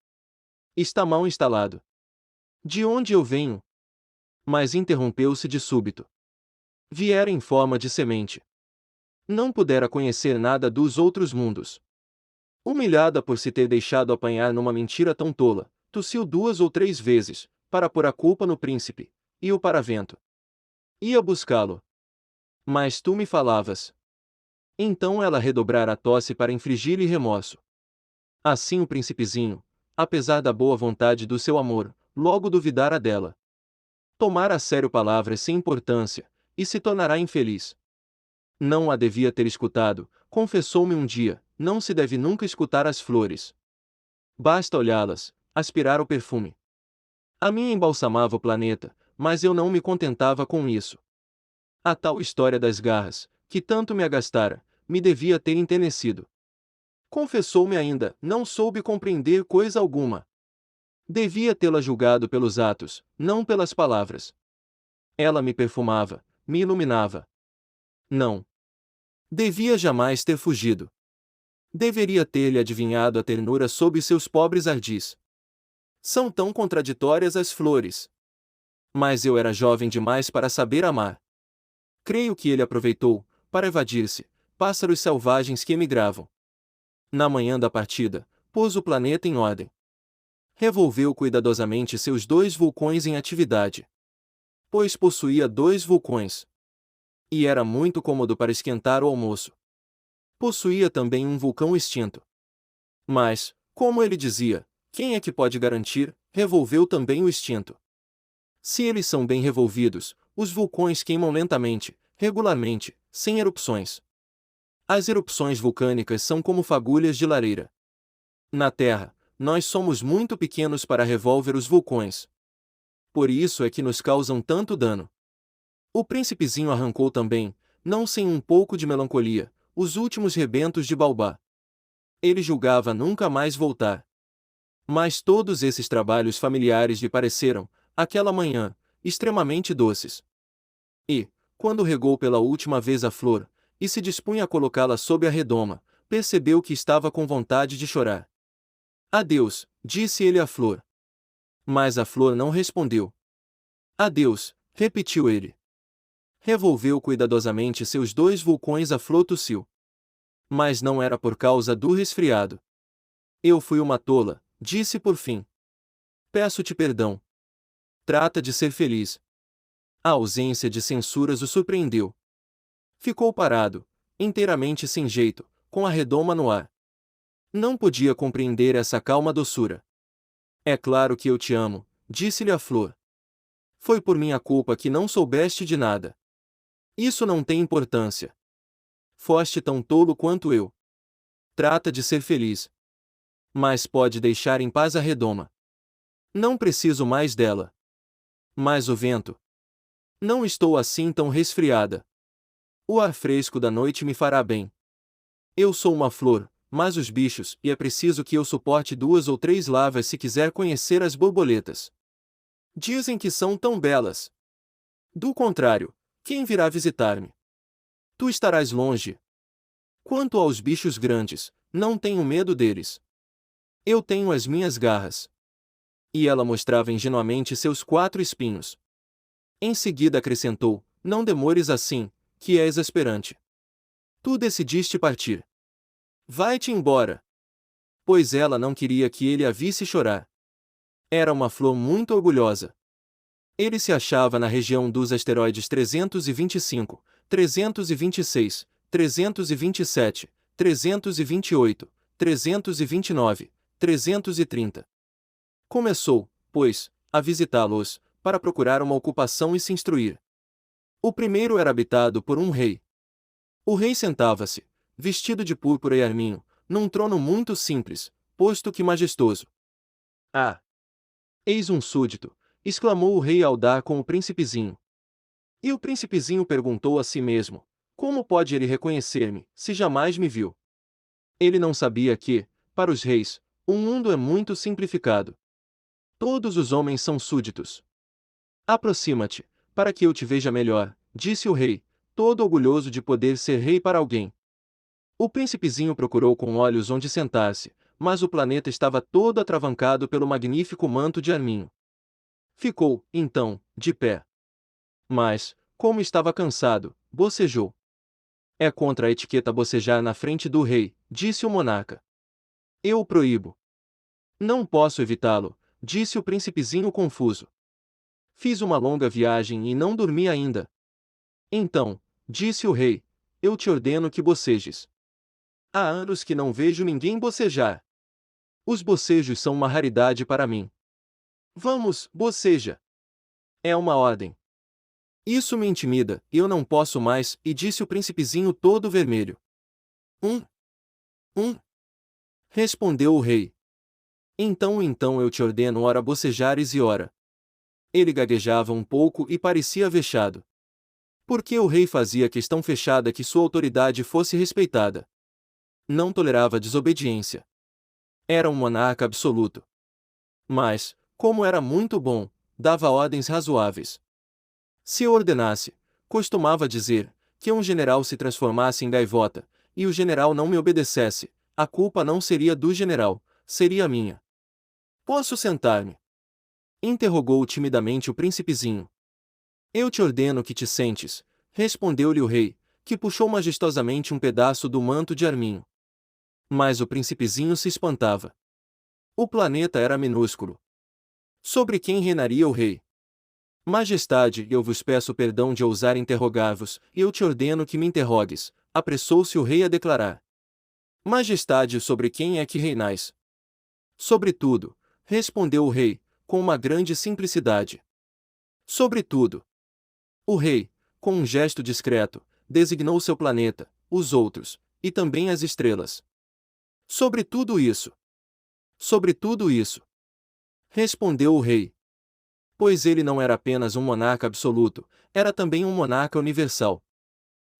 Speaker 1: Está mal instalado. De onde eu venho? Mas interrompeu-se de súbito. Viera em forma de semente. Não pudera conhecer nada dos outros mundos. Humilhada por se ter deixado apanhar numa mentira tão tola, tossiu 2 ou 3 vezes, para pôr a culpa no príncipe, e o paravento. Ia buscá-lo. Mas tu me falavas. Então ela redobrara a tosse para infligir-lhe remorso. Assim o príncipezinho, apesar da boa vontade do seu amor, logo duvidara dela. Tomara a sério palavras sem importância, e se tornará infeliz. Não a devia ter escutado, confessou-me um dia, não se deve nunca escutar as flores. Basta olhá-las, aspirar o perfume. A minha embalsamava o planeta, mas eu não me contentava com isso. A tal história das garras, que tanto me agastara, me devia ter enternecido. Confessou-me ainda, não soube compreender coisa alguma. Devia tê-la julgado pelos atos, não pelas palavras. Ela me perfumava, me iluminava. Não. Devia jamais ter fugido. Deveria ter-lhe adivinhado a ternura sob seus pobres ardis. São tão contraditórias as flores. Mas eu era jovem demais para saber amar. Creio que ele aproveitou, para evadir-se, pássaros selvagens que emigravam. Na manhã da partida, pôs o planeta em ordem. Revolveu cuidadosamente seus 2 vulcões em atividade. Pois possuía 2 vulcões. E era muito cômodo para esquentar o almoço. Possuía também um vulcão extinto. Mas, como ele dizia, quem é que pode garantir, revolveu também o extinto. Se eles são bem revolvidos, os vulcões queimam lentamente, regularmente, sem erupções. As erupções vulcânicas são como fagulhas de lareira. Na Terra, nós somos muito pequenos para revolver os vulcões. Por isso é que nos causam tanto dano. O príncipezinho arrancou também, não sem um pouco de melancolia, os últimos rebentos de Baobá. Ele julgava nunca mais voltar. Mas todos esses trabalhos familiares lhe pareceram, aquela manhã, extremamente doces. E, quando regou pela última vez a flor, e se dispunha a colocá-la sob a redoma, percebeu que estava com vontade de chorar. Adeus, disse ele à flor. Mas a flor não respondeu. Adeus, repetiu ele. Revolveu cuidadosamente seus 2 vulcões, a flor tossiu. Mas não era por causa do resfriado. Eu fui uma tola, disse por fim. Peço-te perdão. Trata de ser feliz. A ausência de censuras o surpreendeu. Ficou parado, inteiramente sem jeito, com a redoma no ar. Não podia compreender essa calma doçura. É claro que eu te amo, disse-lhe a flor. Foi por minha culpa que não soubeste de nada. Isso não tem importância. Foste tão tolo quanto eu. Trata de ser feliz. Mas pode deixar em paz a redoma. Não preciso mais dela. Mas o vento. Não estou assim tão resfriada. O ar fresco da noite me fará bem. Eu sou uma flor, mas os bichos, e é preciso que eu suporte 2 ou 3 lavas se quiser conhecer as borboletas. Dizem que são tão belas. Do contrário, quem virá visitar-me? Tu estarás longe. Quanto aos bichos grandes, não tenho medo deles. Eu tenho as minhas garras. E ela mostrava ingenuamente seus 4 espinhos. Em seguida acrescentou: não demores assim, que é exasperante. Tu decidiste partir. Vai-te embora. Pois ela não queria que ele a visse chorar. Era uma flor muito orgulhosa. Ele se achava na região dos asteroides 325, 326, 327, 328, 329, 330. Começou, pois, a visitá-los, para procurar uma ocupação e se instruir. O primeiro era habitado por um rei. O rei sentava-se, vestido de púrpura e arminho, num trono muito simples, posto que majestoso. Ah! Eis um súdito, exclamou o rei ao dar com o príncipezinho. E o príncipezinho perguntou a si mesmo: como pode ele reconhecer-me, se jamais me viu? Ele não sabia que, para os reis, o mundo é muito simplificado. Todos os homens são súditos. Aproxima-te, para que eu te veja melhor, disse o rei, todo orgulhoso de poder ser rei para alguém. O príncipezinho procurou com olhos onde sentar-se, mas o planeta estava todo atravancado pelo magnífico manto de arminho. Ficou, então, de pé. Mas, como estava cansado, bocejou. É contra a etiqueta bocejar na frente do rei, disse o monarca. Eu o proíbo. Não posso evitá-lo, disse o príncipezinho confuso. Fiz uma longa viagem e não dormi ainda. Então, disse o rei, eu te ordeno que bocejes. Há anos que não vejo ninguém bocejar. Os bocejos são uma raridade para mim. Vamos, boceja. É uma ordem. Isso me intimida, eu não posso mais, e disse o príncipezinho todo vermelho. Respondeu o rei. Então eu te ordeno ora bocejares e ora. Ele gaguejava um pouco e parecia vexado. Porque o rei fazia questão fechada que sua autoridade fosse respeitada. Não tolerava desobediência. Era um monarca absoluto. Mas, como era muito bom, dava ordens razoáveis. Se eu ordenasse, costumava dizer, que um general se transformasse em gaivota, e o general não me obedecesse, a culpa não seria do general, seria minha. Posso sentar-me? Interrogou timidamente o príncipezinho. Eu te ordeno que te sentes, respondeu-lhe o rei, que puxou majestosamente um pedaço do manto de arminho. Mas o príncipezinho se espantava. O planeta era minúsculo. Sobre quem reinaria o rei? Majestade, eu vos peço perdão de ousar interrogar-vos, e eu te ordeno que me interrogues, apressou-se o rei a declarar. Majestade, sobre quem é que reinais? Sobre tudo, respondeu o rei, com uma grande simplicidade. Sobre tudo. O rei, com um gesto discreto, designou seu planeta, os outros, e também as estrelas. Sobre tudo isso. Sobre tudo isso. Respondeu o rei. Pois ele não era apenas um monarca absoluto, era também um monarca universal.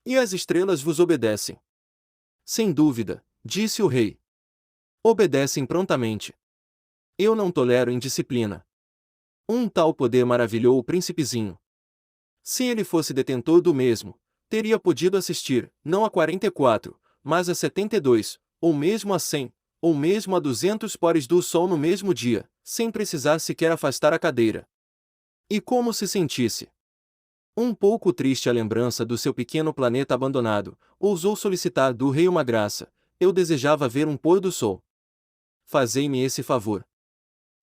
Speaker 1: E as estrelas vos obedecem. Sem dúvida, disse o rei. Obedecem prontamente. Eu não tolero indisciplina. Um tal poder maravilhou o príncipezinho. Se ele fosse detentor do mesmo, teria podido assistir, não a 44, mas a 72, ou mesmo a 100, ou mesmo a 200 pores do sol no mesmo dia, sem precisar sequer afastar a cadeira. E como se sentisse? Um pouco triste à lembrança do seu pequeno planeta abandonado, ousou solicitar do rei uma graça. Eu desejava ver um pôr do sol. Fazei-me esse favor.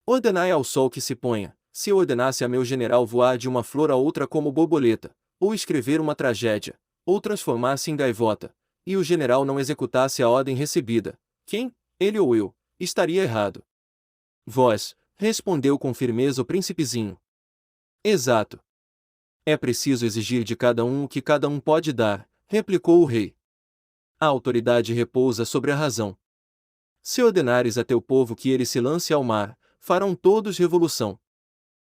Speaker 1: Ordenai ao sol que se ponha, se eu ordenasse a meu general voar de uma flor a outra como borboleta, ou escrever uma tragédia, ou transformar-se em gaivota, e o general não executasse a ordem recebida, quem, ele ou eu, estaria errado? Vós, respondeu com firmeza o príncipezinho. Exato. É preciso exigir de cada um o que cada um pode dar, replicou o rei. A autoridade repousa sobre a razão. Se ordenares a teu povo que ele se lance ao mar, farão todos revolução.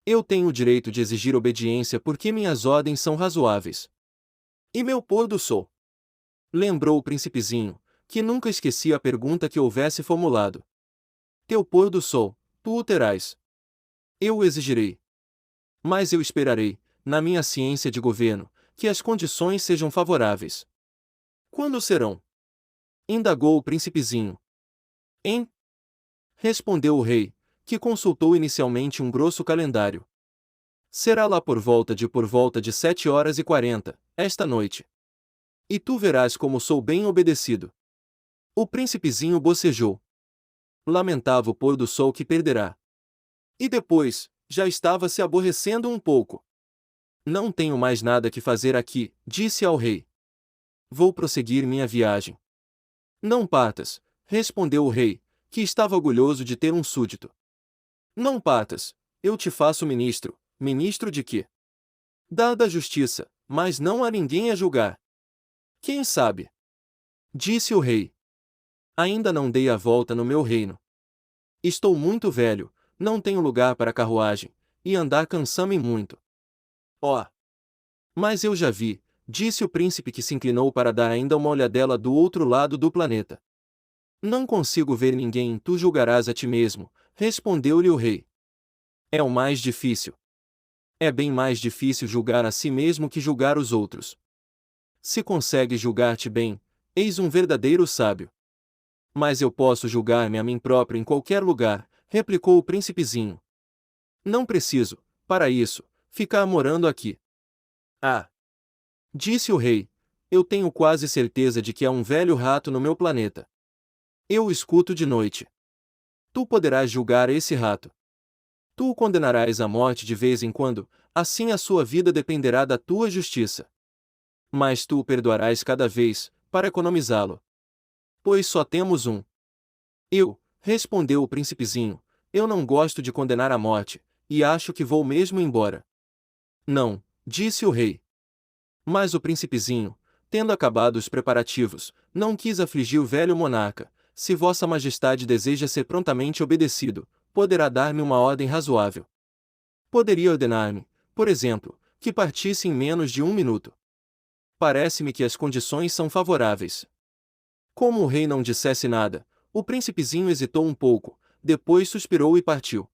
Speaker 1: Eu tenho o direito de exigir obediência porque minhas ordens são razoáveis. E meu pôr do sol. Lembrou o príncipezinho, que nunca esquecia a pergunta que houvesse formulado. Teu pôr do sol, tu o terás. Eu o exigirei. Mas eu esperarei, na minha ciência de governo, que as condições sejam favoráveis. Quando serão? Indagou o príncipezinho. Hein? Respondeu o rei, que consultou inicialmente um grosso calendário. Será lá por volta de 7h40, esta noite. E tu verás como sou bem obedecido. O príncipezinho bocejou. Lamentava o pôr do sol que perderá. E depois, já estava se aborrecendo um pouco. Não tenho mais nada que fazer aqui, disse ao rei. Vou prosseguir minha viagem. Não partas, respondeu o rei, que estava orgulhoso de ter um súdito. Não partas, eu te faço ministro. Ministro de quê? Da justiça, mas não há ninguém a julgar. Quem sabe? Disse o rei. Ainda não dei a volta no meu reino. Estou muito velho, não tenho lugar para carruagem, e andar cansa-me muito. Ó! Mas eu já vi, disse o príncipe que se inclinou para dar ainda uma olhadela do outro lado do planeta. Não consigo ver ninguém, tu julgarás a ti mesmo, respondeu-lhe o rei. É o mais difícil. É bem mais difícil julgar a si mesmo que julgar os outros. Se consegues julgar-te bem, eis um verdadeiro sábio. Mas eu posso julgar-me a mim próprio em qualquer lugar, replicou o príncipezinho. Não preciso, para isso, ficar morando aqui. Ah! Disse o rei, eu tenho quase certeza de que há um velho rato no meu planeta. Eu o escuto de noite. Tu poderás julgar esse rato. Tu o condenarás à morte de vez em quando, assim a sua vida dependerá da tua justiça. Mas tu o perdoarás cada vez, para economizá-lo. Pois só temos um. Respondeu o príncipezinho, eu não gosto de condenar à morte, e acho que vou mesmo embora. Não, disse o rei. Mas o príncipezinho, tendo acabado os preparativos, não quis afligir o velho monarca. Se vossa majestade deseja ser prontamente obedecido, poderá dar-me uma ordem razoável. Poderia ordenar-me, por exemplo, que partisse em menos de 1 minuto. Parece-me que as condições são favoráveis. Como o rei não dissesse nada, o príncipezinho hesitou um pouco, depois suspirou e partiu.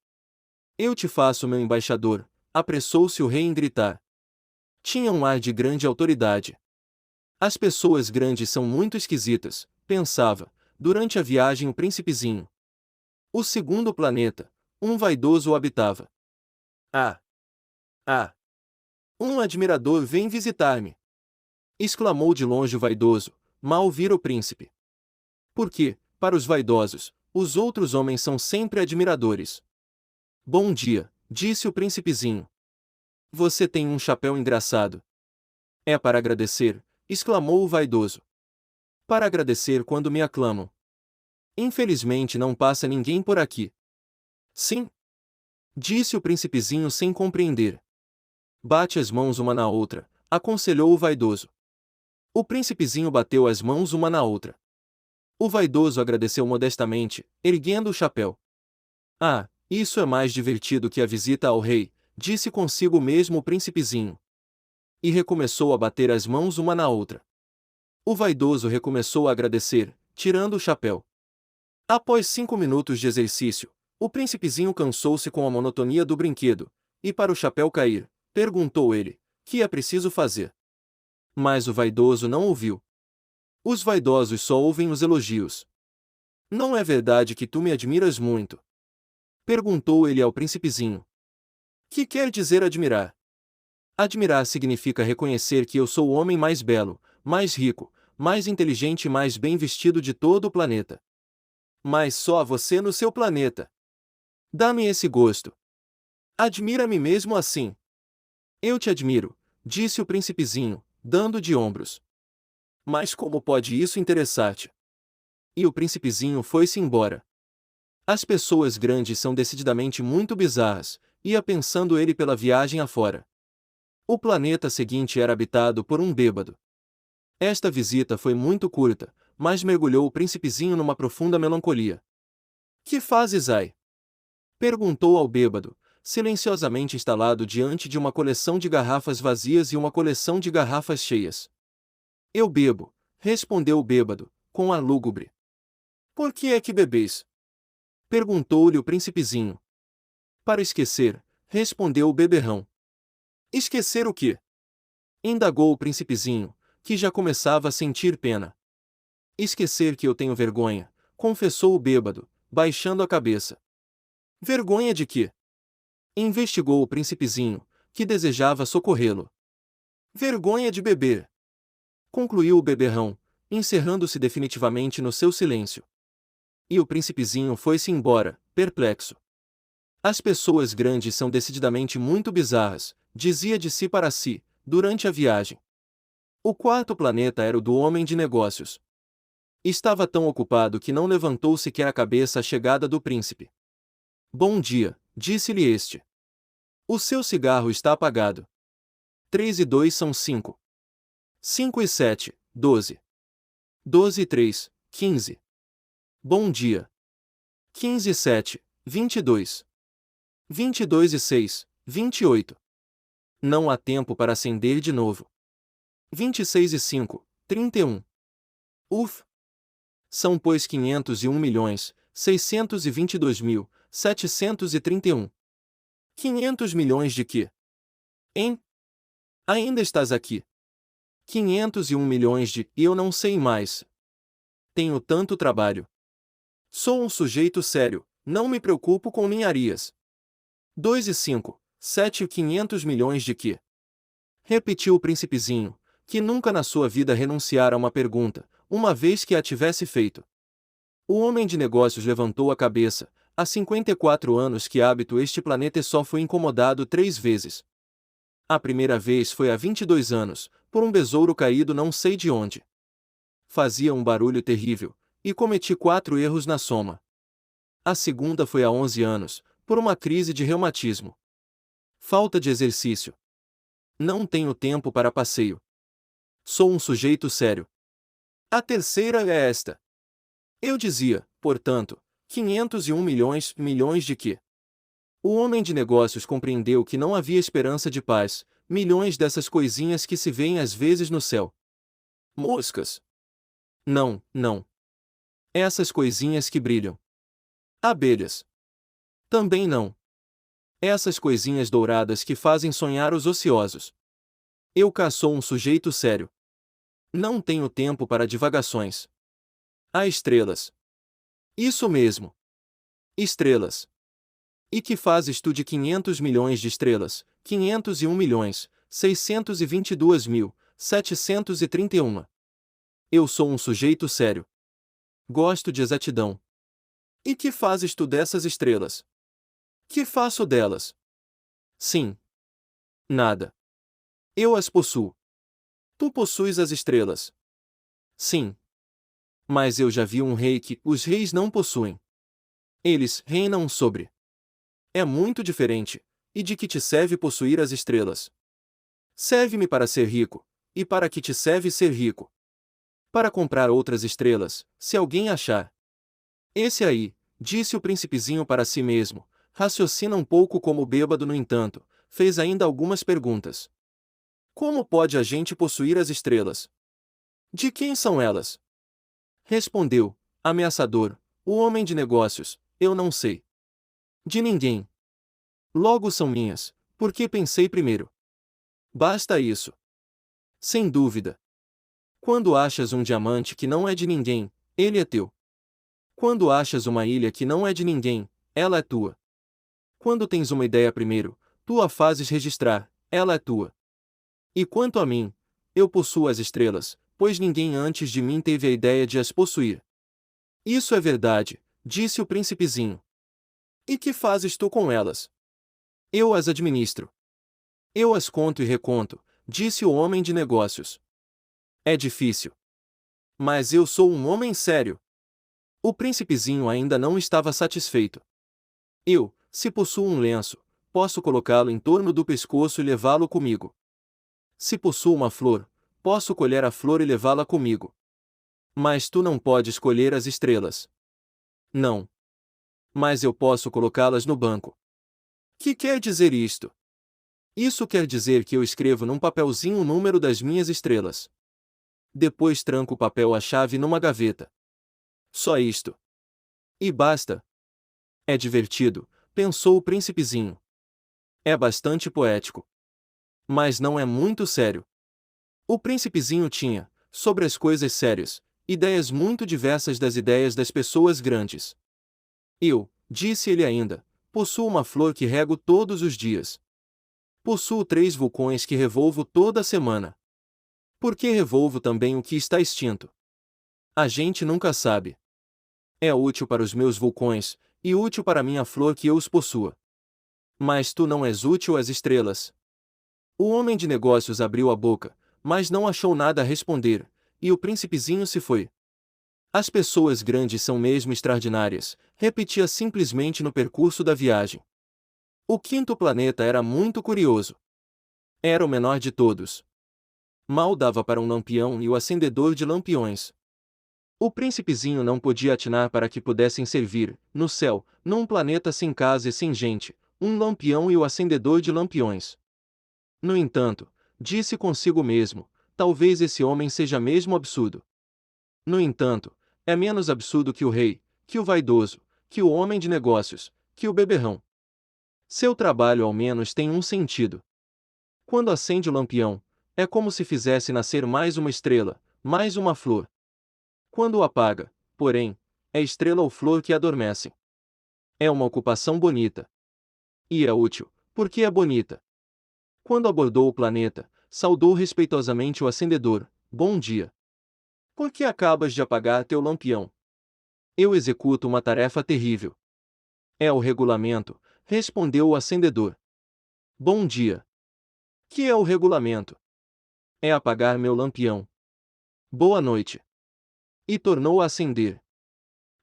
Speaker 1: Eu te faço meu embaixador, apressou-se o rei em gritar. Tinha um ar de grande autoridade. As pessoas grandes são muito esquisitas, pensava, durante a viagem o príncipezinho. O segundo planeta, um vaidoso o habitava. Ah! Ah! Um admirador vem visitar-me! Exclamou de longe o vaidoso, mal vira o príncipe. Porque, para os vaidosos, os outros homens são sempre admiradores. Bom dia, disse o príncipezinho. Você tem um chapéu engraçado. É para agradecer, exclamou o vaidoso. Para agradecer quando me aclamam. Infelizmente não passa ninguém por aqui. Sim? Disse o príncipezinho sem compreender. Bate as mãos uma na outra, aconselhou o vaidoso. O príncipezinho bateu as mãos uma na outra. O vaidoso agradeceu modestamente, erguendo o chapéu. Ah, isso é mais divertido que a visita ao rei, disse consigo mesmo o príncipezinho. E recomeçou a bater as mãos uma na outra. O vaidoso recomeçou a agradecer, tirando o chapéu. Após 5 minutos de exercício, o príncipezinho cansou-se com a monotonia do brinquedo, e para o chapéu cair, perguntou ele, que é preciso fazer? Mas o vaidoso não ouviu. Os vaidosos só ouvem os elogios. Não é verdade que tu me admiras muito? Perguntou ele ao príncipezinho. Que quer dizer admirar? Admirar significa reconhecer que eu sou o homem mais belo, mais rico, mais inteligente e mais bem vestido de todo o planeta. Mas só a você no seu planeta. Dá-me esse gosto. Admira-me mesmo assim. Eu te admiro, disse o príncipezinho, dando de ombros. Mas como pode isso interessar-te? E o príncipezinho foi-se embora. As pessoas grandes são decididamente muito bizarras, ia pensando ele pela viagem afora. O planeta seguinte era habitado por um bêbado. Esta visita foi muito curta, mas mergulhou o príncipezinho numa profunda melancolia. Que fazes aí? Perguntou ao bêbado, silenciosamente instalado diante de uma coleção de garrafas vazias e uma coleção de garrafas cheias. Eu bebo, respondeu o bêbado, com ar lúgubre. Por que é que bebeis? Perguntou-lhe o príncipezinho. Para esquecer, respondeu o beberrão. Esquecer o quê? Indagou o príncipezinho, que já começava a sentir pena. Esquecer que eu tenho vergonha, confessou o bêbado, baixando a cabeça. Vergonha de quê? Investigou o príncipezinho, que desejava socorrê-lo. Vergonha de beber. Concluiu o beberrão, encerrando-se definitivamente no seu silêncio. E o príncipezinho foi-se embora, perplexo. As pessoas grandes são decididamente muito bizarras, dizia de si para si, durante a viagem. O quarto planeta era o do homem de negócios. Estava tão ocupado que não levantou sequer a cabeça à chegada do príncipe. Bom dia, disse-lhe este. O seu cigarro está apagado. 3 e 2 são 5. 5 e 7, 12. 12 e 3, 15. Bom dia. 15 e 7, 22. 22 e 6, 28. Não há tempo para acender de novo. 26 e 5, 31. Uf! São pois 501.622.731. 500 milhões de quê? Hein? Ainda estás aqui. 501 milhões de, e eu não sei mais. Tenho tanto trabalho. Sou um sujeito sério, não me preocupo com ninharias. 2 e 5, 7 e 500 milhões de quê? Repetiu o príncipezinho, que nunca na sua vida renunciara a uma pergunta, uma vez que a tivesse feito. O homem de negócios levantou a cabeça. Há 54 anos que habito este planeta e só fui incomodado 3 vezes. A primeira vez foi há 22 anos, por um besouro caído não sei de onde. Fazia um barulho terrível, e cometi 4 erros na soma. A segunda foi há 11 anos, por uma crise de reumatismo. Falta de exercício. Não tenho tempo para passeio. Sou um sujeito sério. A terceira é esta. Eu dizia, portanto, 501 milhões de quê? O homem de negócios compreendeu que não havia esperança de paz, milhões dessas coisinhas que se veem às vezes no céu. Moscas. Não, não. Essas coisinhas que brilham. Abelhas. Também não. Essas coisinhas douradas que fazem sonhar os ociosos. Eu cá sou um sujeito sério. Não tenho tempo para divagações. Há estrelas. Isso mesmo. Estrelas. E que fazes tu de 500 milhões de estrelas? 501.622.731. Eu sou um sujeito sério. Gosto de exatidão. E que fazes tu dessas estrelas? Que faço delas? Sim. Nada. Eu as possuo. Tu possuis as estrelas. Sim. Mas eu já vi um rei que os reis não possuem. Eles reinam sobre. É muito diferente. E de que te serve possuir as estrelas? Serve-me para ser rico. E para que te serve ser rico? Para comprar outras estrelas, se alguém achar. Esse aí, disse o príncipezinho para si mesmo, raciocina um pouco como o bêbado no entanto, fez ainda algumas perguntas. Como pode a gente possuir as estrelas? De quem são elas? Respondeu, ameaçador, o homem de negócios, eu não sei. De ninguém. Logo são minhas, porque pensei primeiro. Basta isso. Sem dúvida. Quando achas um diamante que não é de ninguém, ele é teu. Quando achas uma ilha que não é de ninguém, ela é tua. Quando tens uma ideia primeiro, tu a fazes registrar, ela é tua. E quanto a mim, eu possuo as estrelas, pois ninguém antes de mim teve a ideia de as possuir. Isso é verdade, disse o príncipezinho. E que fazes tu com elas? Eu as administro. Eu as conto e reconto, disse o homem de negócios. É difícil. Mas eu sou um homem sério. O príncipezinho ainda não estava satisfeito. Eu, se possuo um lenço, posso colocá-lo em torno do pescoço e levá-lo comigo. Se possuo uma flor, posso colher a flor e levá-la comigo. Mas tu não podes colher as estrelas. Não. Mas eu posso colocá-las no banco. Que quer dizer isto? Isso quer dizer que eu escrevo num papelzinho o número das minhas estrelas. Depois tranco o papel a chave numa gaveta. Só isto. E basta. É divertido, pensou o príncipezinho. É bastante poético. Mas não é muito sério. O príncipezinho tinha, sobre as coisas sérias, ideias muito diversas das ideias das pessoas grandes. Eu, disse ele ainda, possuo uma flor que rego todos os dias. Possuo 3 vulcões que revolvo toda semana. Por que revolvo também o que está extinto? A gente nunca sabe. É útil para os meus vulcões, e útil para minha flor que eu os possua. Mas tu não és útil às estrelas. O homem de negócios abriu a boca, mas não achou nada a responder, e o príncipezinho se foi. As pessoas grandes são mesmo extraordinárias, repetia simplesmente no percurso da viagem. O 5º planeta era muito curioso. Era o menor de todos. Mal dava para um lampião e o acendedor de lampiões. O príncipezinho não podia atinar para que pudessem servir, no céu, num planeta sem casa e sem gente, um lampião e o acendedor de lampiões. No entanto, disse consigo mesmo, talvez esse homem seja mesmo absurdo. No entanto, é menos absurdo que o rei, que o vaidoso, que o homem de negócios, que o beberrão. Seu trabalho ao menos tem um sentido. Quando acende o lampião, é como se fizesse nascer mais uma estrela, mais uma flor. Quando o apaga, porém, é estrela ou flor que adormecem. É uma ocupação bonita. E é útil, porque é bonita. Quando abordou o planeta, saudou respeitosamente o acendedor, bom dia. Por que acabas de apagar teu lampião? Eu executo uma tarefa terrível. É o regulamento, respondeu o acendedor. Bom dia. Que é o regulamento? É apagar meu lampião. Boa noite. E tornou a acender.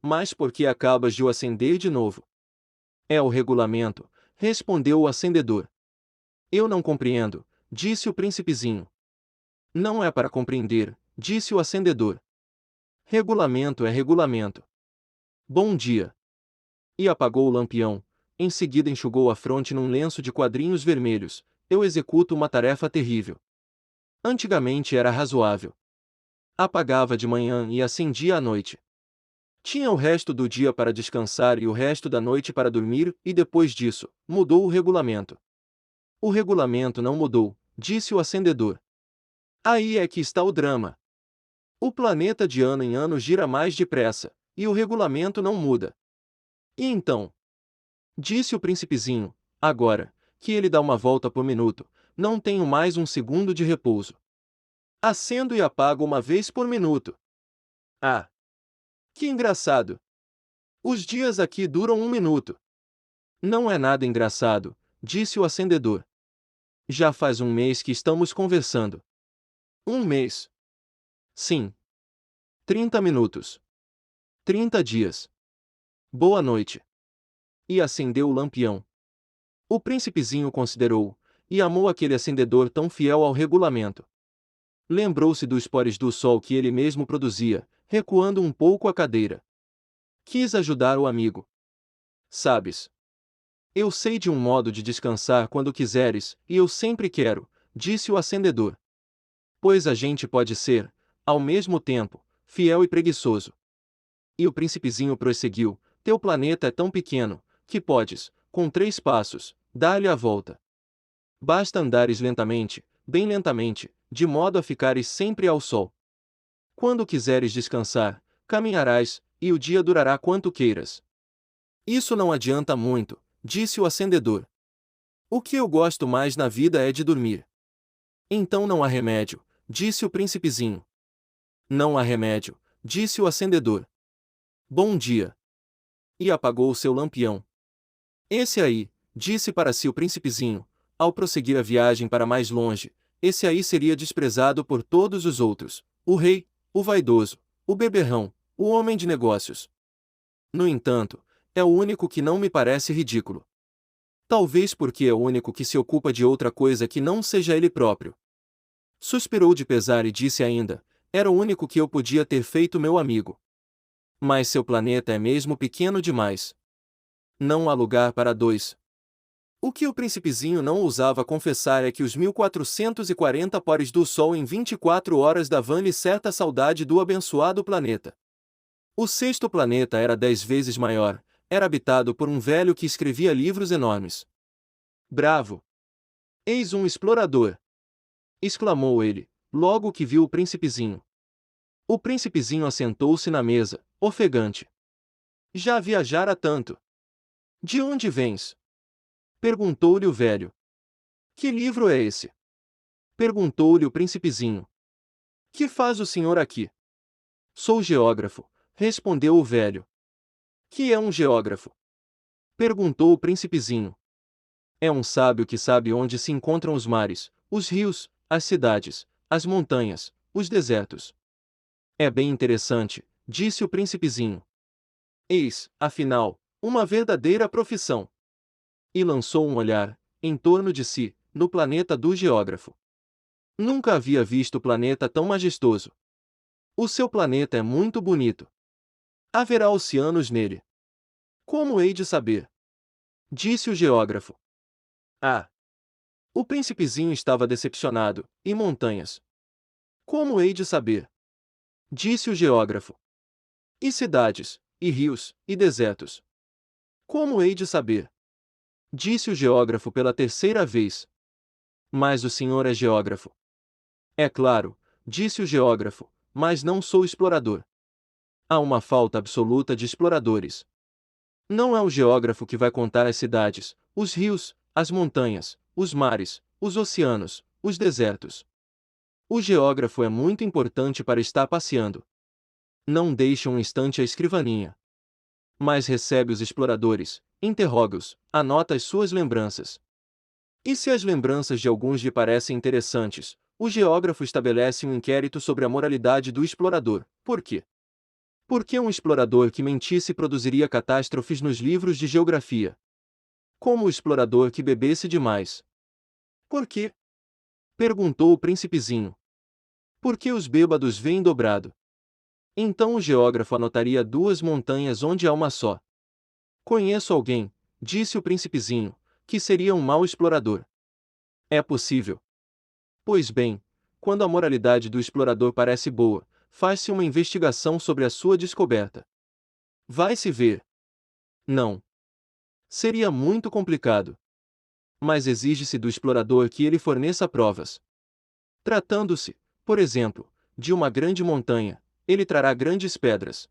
Speaker 1: Mas por que acabas de o acender de novo? É o regulamento, respondeu o acendedor. Eu não compreendo, disse o príncipezinho. Não é para compreender, disse o acendedor. Regulamento é regulamento. Bom dia. E apagou o lampião, em seguida enxugou a fronte num lenço de quadrinhos vermelhos. Eu executo uma tarefa terrível. Antigamente era razoável. Apagava de manhã e acendia à noite. Tinha o resto do dia para descansar e o resto da noite para dormir, e depois disso, mudou o regulamento. O regulamento não mudou, disse o acendedor. Aí é que está o drama. O planeta de ano em ano gira mais depressa, e o regulamento não muda. E então? Disse o príncipezinho, agora, que ele dá uma volta por minuto, não tenho mais um segundo de repouso. Acendo e apago uma vez por minuto. Ah! Que engraçado! Os dias aqui duram um minuto. Não é nada engraçado, disse o acendedor. Já faz um mês que estamos conversando. Um mês? Sim. 30 minutos. 30 dias. Boa noite. E acendeu o lampião. O príncipezinho considerou, e amou aquele acendedor tão fiel ao regulamento. Lembrou-se dos pores do sol que ele mesmo produzia, recuando um pouco a cadeira. Quis ajudar o amigo. Sabes? Eu sei de um modo de descansar quando quiseres, e eu sempre quero, disse o acendedor. Pois a gente pode ser, ao mesmo tempo, fiel e preguiçoso. E o príncipezinho prosseguiu, teu planeta é tão pequeno, que podes, com 3 passos, dar-lhe a volta. Basta andares lentamente, bem lentamente, de modo a ficares sempre ao sol. Quando quiseres descansar, caminharás, e o dia durará quanto queiras. Isso não adianta muito, disse o acendedor. O que eu gosto mais na vida é de dormir. Então não há remédio, disse o príncipezinho. Não há remédio, disse o acendedor. Bom dia. E apagou o seu lampião. Esse aí, disse para si o príncipezinho, ao prosseguir a viagem para mais longe, esse aí seria desprezado por todos os outros, o rei, o vaidoso, o beberrão, o homem de negócios. No entanto, é o único que não me parece ridículo. Talvez porque é o único que se ocupa de outra coisa que não seja ele próprio. Suspirou de pesar e disse ainda: era o único que eu podia ter feito, meu amigo. Mas seu planeta é mesmo pequeno demais. Não há lugar para dois. O que o príncipezinho não ousava confessar é que os 1440 pares do Sol em 24 horas davam-lhe certa saudade do abençoado planeta. O sexto planeta era 10 vezes maior, era habitado por um velho que escrevia livros enormes. Bravo! Eis um explorador! Exclamou ele, logo que viu o príncipezinho. O príncipezinho assentou-se na mesa, ofegante. Já viajara tanto. De onde vens? Perguntou-lhe o velho. Que livro é esse? Perguntou-lhe o príncipezinho. Que faz o senhor aqui? Sou geógrafo, respondeu o velho. Que é um geógrafo? Perguntou o príncipezinho. É um sábio que sabe onde se encontram os mares, os rios, as cidades, as montanhas, os desertos. É bem interessante, disse o príncipezinho. Eis, afinal, uma verdadeira profissão. E lançou um olhar, em torno de si, no planeta do geógrafo. Nunca havia visto planeta tão majestoso. O seu planeta é muito bonito. Haverá oceanos nele. Como hei de saber? Disse o geógrafo. Ah! O príncipezinho estava decepcionado. E montanhas? Como hei de saber? Disse o geógrafo. E cidades, e rios, e desertos? Como hei de saber? Disse o geógrafo pela terceira vez. Mas o senhor é geógrafo. É claro, disse o geógrafo, mas não sou explorador. Há uma falta absoluta de exploradores. Não é o geógrafo que vai contar as cidades, os rios, as montanhas, os mares, os oceanos, os desertos. O geógrafo é muito importante para estar passeando. Não deixe um instante a escrivaninha. Mas recebe os exploradores, interroga-os, anota as suas lembranças. E se as lembranças de alguns lhe parecem interessantes, o geógrafo estabelece um inquérito sobre a moralidade do explorador. Por quê? Porque um explorador que mentisse produziria catástrofes nos livros de geografia. Como o explorador que bebesse demais. Por quê? Perguntou o príncipezinho. Porque os bêbados vêm dobrado. Então o geógrafo anotaria 2 montanhas onde há uma só. Conheço alguém, disse o príncipezinho, que seria um mau explorador. É possível. Pois bem, quando a moralidade do explorador parece boa, faz-se uma investigação sobre a sua descoberta. Vai-se ver. Não. Seria muito complicado. Mas exige-se do explorador que ele forneça provas. Tratando-se, por exemplo, de uma grande montanha, ele trará grandes pedras.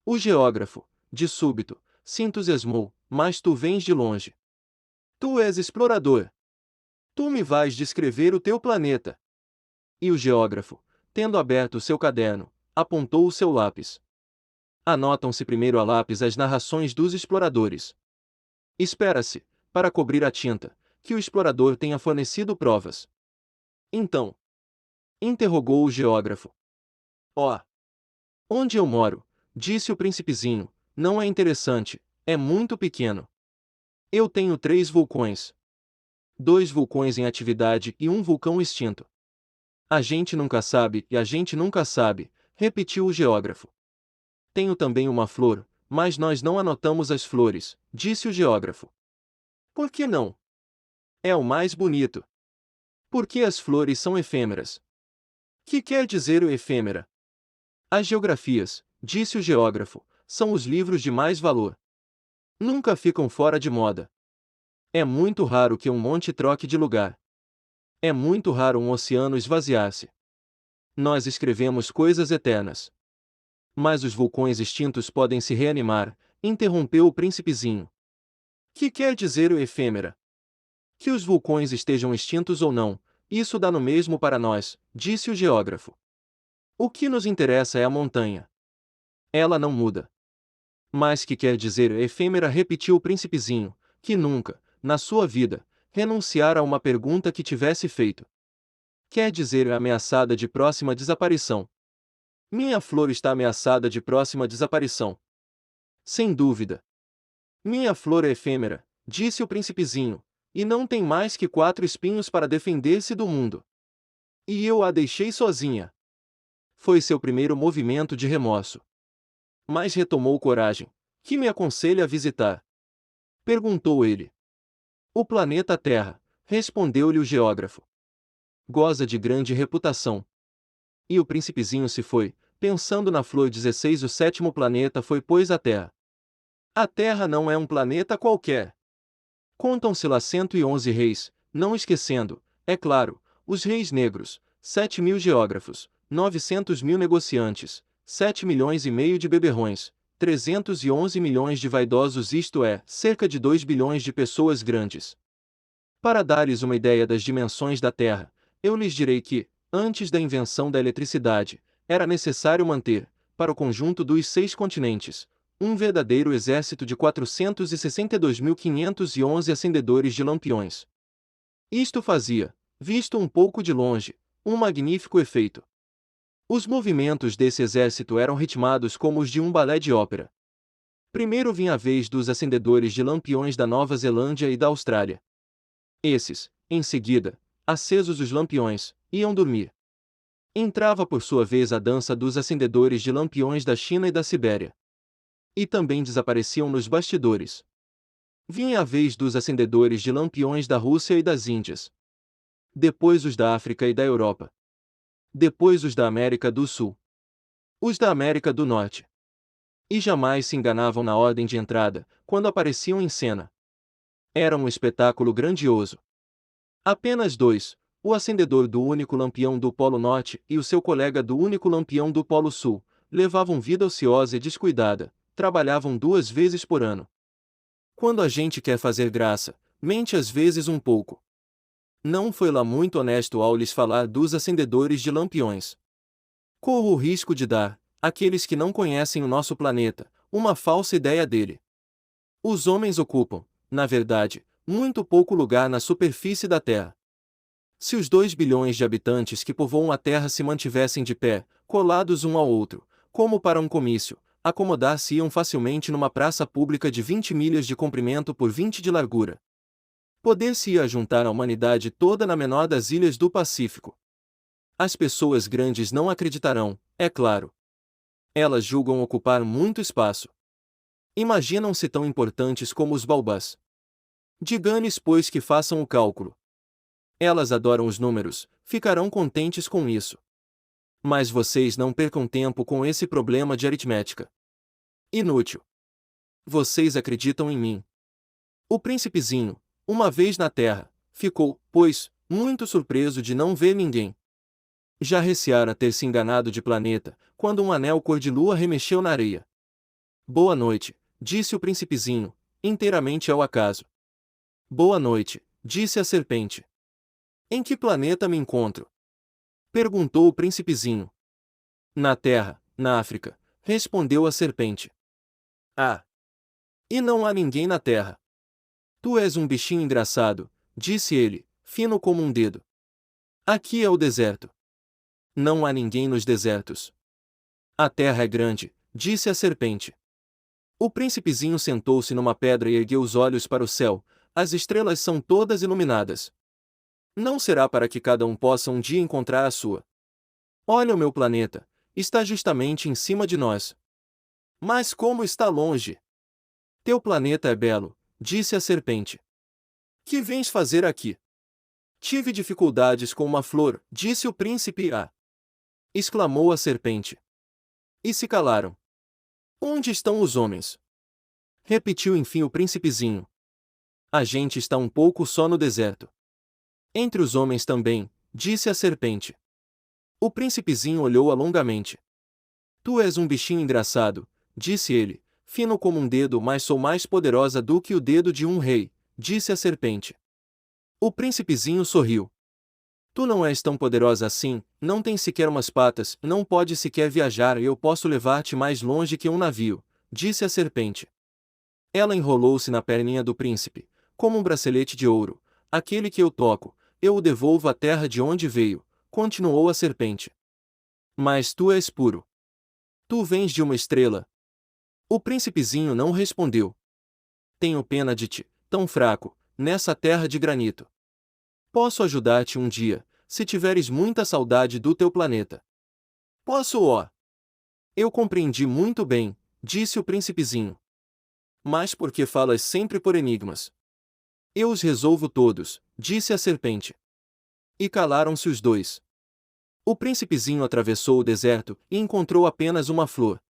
Speaker 1: O geógrafo, de súbito, se entusiasmou, mas tu vens de longe. Tu és explorador. Tu me vais descrever o teu planeta. E o geógrafo, tendo aberto o seu caderno, apontou o seu lápis. Anotam-se primeiro a lápis as narrações dos exploradores. Espera-se, para cobrir a tinta, que o explorador tenha fornecido provas. Então, interrogou o geógrafo. Ó! Onde eu moro, disse o príncipezinho, não é interessante, é muito pequeno. Eu tenho 3 vulcões. 2 vulcões em atividade e um vulcão extinto. A gente nunca sabe e a gente nunca sabe, repetiu o geógrafo. Tenho também uma flor, mas nós não anotamos as flores, disse o geógrafo. Por que não? É o mais bonito. Porque as flores são efêmeras. Que quer dizer o efêmera? As geografias, disse o geógrafo, são os livros de mais valor. Nunca ficam fora de moda. É muito raro que um monte troque de lugar. É muito raro um oceano esvaziar-se. Nós escrevemos coisas eternas. Mas os vulcões extintos podem se reanimar, interrompeu o príncipezinho. Que quer dizer o efêmera? Que os vulcões estejam extintos ou não, isso dá no mesmo para nós, disse o geógrafo. O que nos interessa é a montanha. Ela não muda. Mas que quer dizer efêmera, repetiu o príncipezinho, que nunca, na sua vida, renunciara a uma pergunta que tivesse feito. Quer dizer ameaçada de próxima desaparição. Minha flor está ameaçada de próxima desaparição. Sem dúvida. Minha flor é efêmera, disse o príncipezinho, e não tem mais que 4 espinhos para defender-se do mundo. E eu a deixei sozinha. Foi seu primeiro movimento de remorso. Mas retomou coragem. Que me aconselha a visitar? Perguntou ele. O planeta Terra, respondeu-lhe o geógrafo. Goza de grande reputação. E o príncipezinho se foi, pensando na flor 16. O sétimo planeta foi, pois, a Terra. A Terra não é um planeta qualquer. Contam-se lá 111 reis, não esquecendo, é claro, os reis negros, 7.000 geógrafos, 900.000 negociantes, 7,5 milhões de beberrões, 311 milhões de vaidosos, isto é, cerca de 2 bilhões de pessoas grandes. Para dar-lhes uma ideia das dimensões da Terra, eu lhes direi que, antes da invenção da eletricidade, era necessário manter, para o conjunto dos 6 continentes, um verdadeiro exército de 462.511 acendedores de lampiões. Isto fazia, visto um pouco de longe, um magnífico efeito. Os movimentos desse exército eram ritmados como os de um balé de ópera. Primeiro vinha a vez dos acendedores de lampiões da Nova Zelândia e da Austrália. Esses, em seguida, acesos os lampiões, iam dormir. Entrava por sua vez a dança dos acendedores de lampiões da China e da Sibéria. E também desapareciam nos bastidores. Vinha a vez dos acendedores de lampiões da Rússia e das Índias. Depois os da África e da Europa. Depois os da América do Sul. Os da América do Norte. E jamais se enganavam na ordem de entrada, quando apareciam em cena. Era um espetáculo grandioso. Apenas dois, o acendedor do único lampião do Polo Norte e o seu colega do único lampião do Polo Sul, levavam vida ociosa e descuidada, trabalhavam 2 vezes por ano. Quando a gente quer fazer graça, mente às vezes um pouco. Não foi lá muito honesto ao lhes falar dos acendedores de lampiões. Corro o risco de dar, àqueles que não conhecem o nosso planeta, uma falsa ideia dele. Os homens ocupam, na verdade, muito pouco lugar na superfície da Terra. Se os 2 bilhões de habitantes que povoam a Terra se mantivessem de pé, colados um ao outro, como para um comício, acomodar-se-iam facilmente numa praça pública de 20 milhas de comprimento por 20 de largura. Poder-se-ia juntar a humanidade toda na menor das ilhas do Pacífico. As pessoas grandes não acreditarão, é claro. Elas julgam ocupar muito espaço. Imaginam-se tão importantes como os baobás. Diga-lhes, pois, que façam o cálculo. Elas adoram os números, ficarão contentes com isso. Mas vocês não percam tempo com esse problema de aritmética. Inútil. Vocês acreditam em mim. O príncipezinho, uma vez na Terra, ficou, pois, muito surpreso de não ver ninguém. Já receara ter se enganado de planeta, quando um anel cor de lua remexeu na areia. Boa noite, disse o príncipezinho, inteiramente ao acaso. Boa noite, disse a serpente. Em que planeta me encontro? Perguntou o príncipezinho. Na Terra, na África, respondeu a serpente. Ah! E não há ninguém na Terra. Tu és um bichinho engraçado, disse ele, fino como um dedo. Aqui é o deserto. Não há ninguém nos desertos. A Terra é grande, disse a serpente. O príncipezinho sentou-se numa pedra e ergueu os olhos para o céu. As estrelas são todas iluminadas. Não será para que cada um possa um dia encontrar a sua. Olha o meu planeta, está justamente em cima de nós. Mas como está longe? Teu planeta é belo, disse a serpente. Que vens fazer aqui? Tive dificuldades com uma flor, disse o príncipe. Ah! Exclamou a serpente. E se calaram. Onde estão os homens? Repetiu enfim o príncipezinho. A gente está um pouco só no deserto. Entre os homens também, disse a serpente. O príncipezinho olhou-a longamente. Tu és um bichinho engraçado, disse ele, fino como um dedo, mas sou mais poderosa do que o dedo de um rei, disse a serpente. O príncipezinho sorriu. Tu não és tão poderosa assim, não tens sequer umas patas, não podes sequer viajar e eu posso levar-te mais longe que um navio, disse a serpente. Ela enrolou-se na perninha do príncipe, como um bracelete de ouro. Aquele que eu toco, eu o devolvo à terra de onde veio, continuou a serpente. Mas tu és puro. Tu vens de uma estrela. O príncipezinho não respondeu. Tenho pena de ti, tão fraco, nessa terra de granito. Posso ajudar-te um dia, se tiveres muita saudade do teu planeta. Posso, ó. Eu compreendi muito bem, disse o príncipezinho. Mas por que falas sempre por enigmas? Eu os resolvo todos, disse a serpente. E calaram-se os dois. O príncipezinho atravessou o deserto e encontrou apenas uma flor.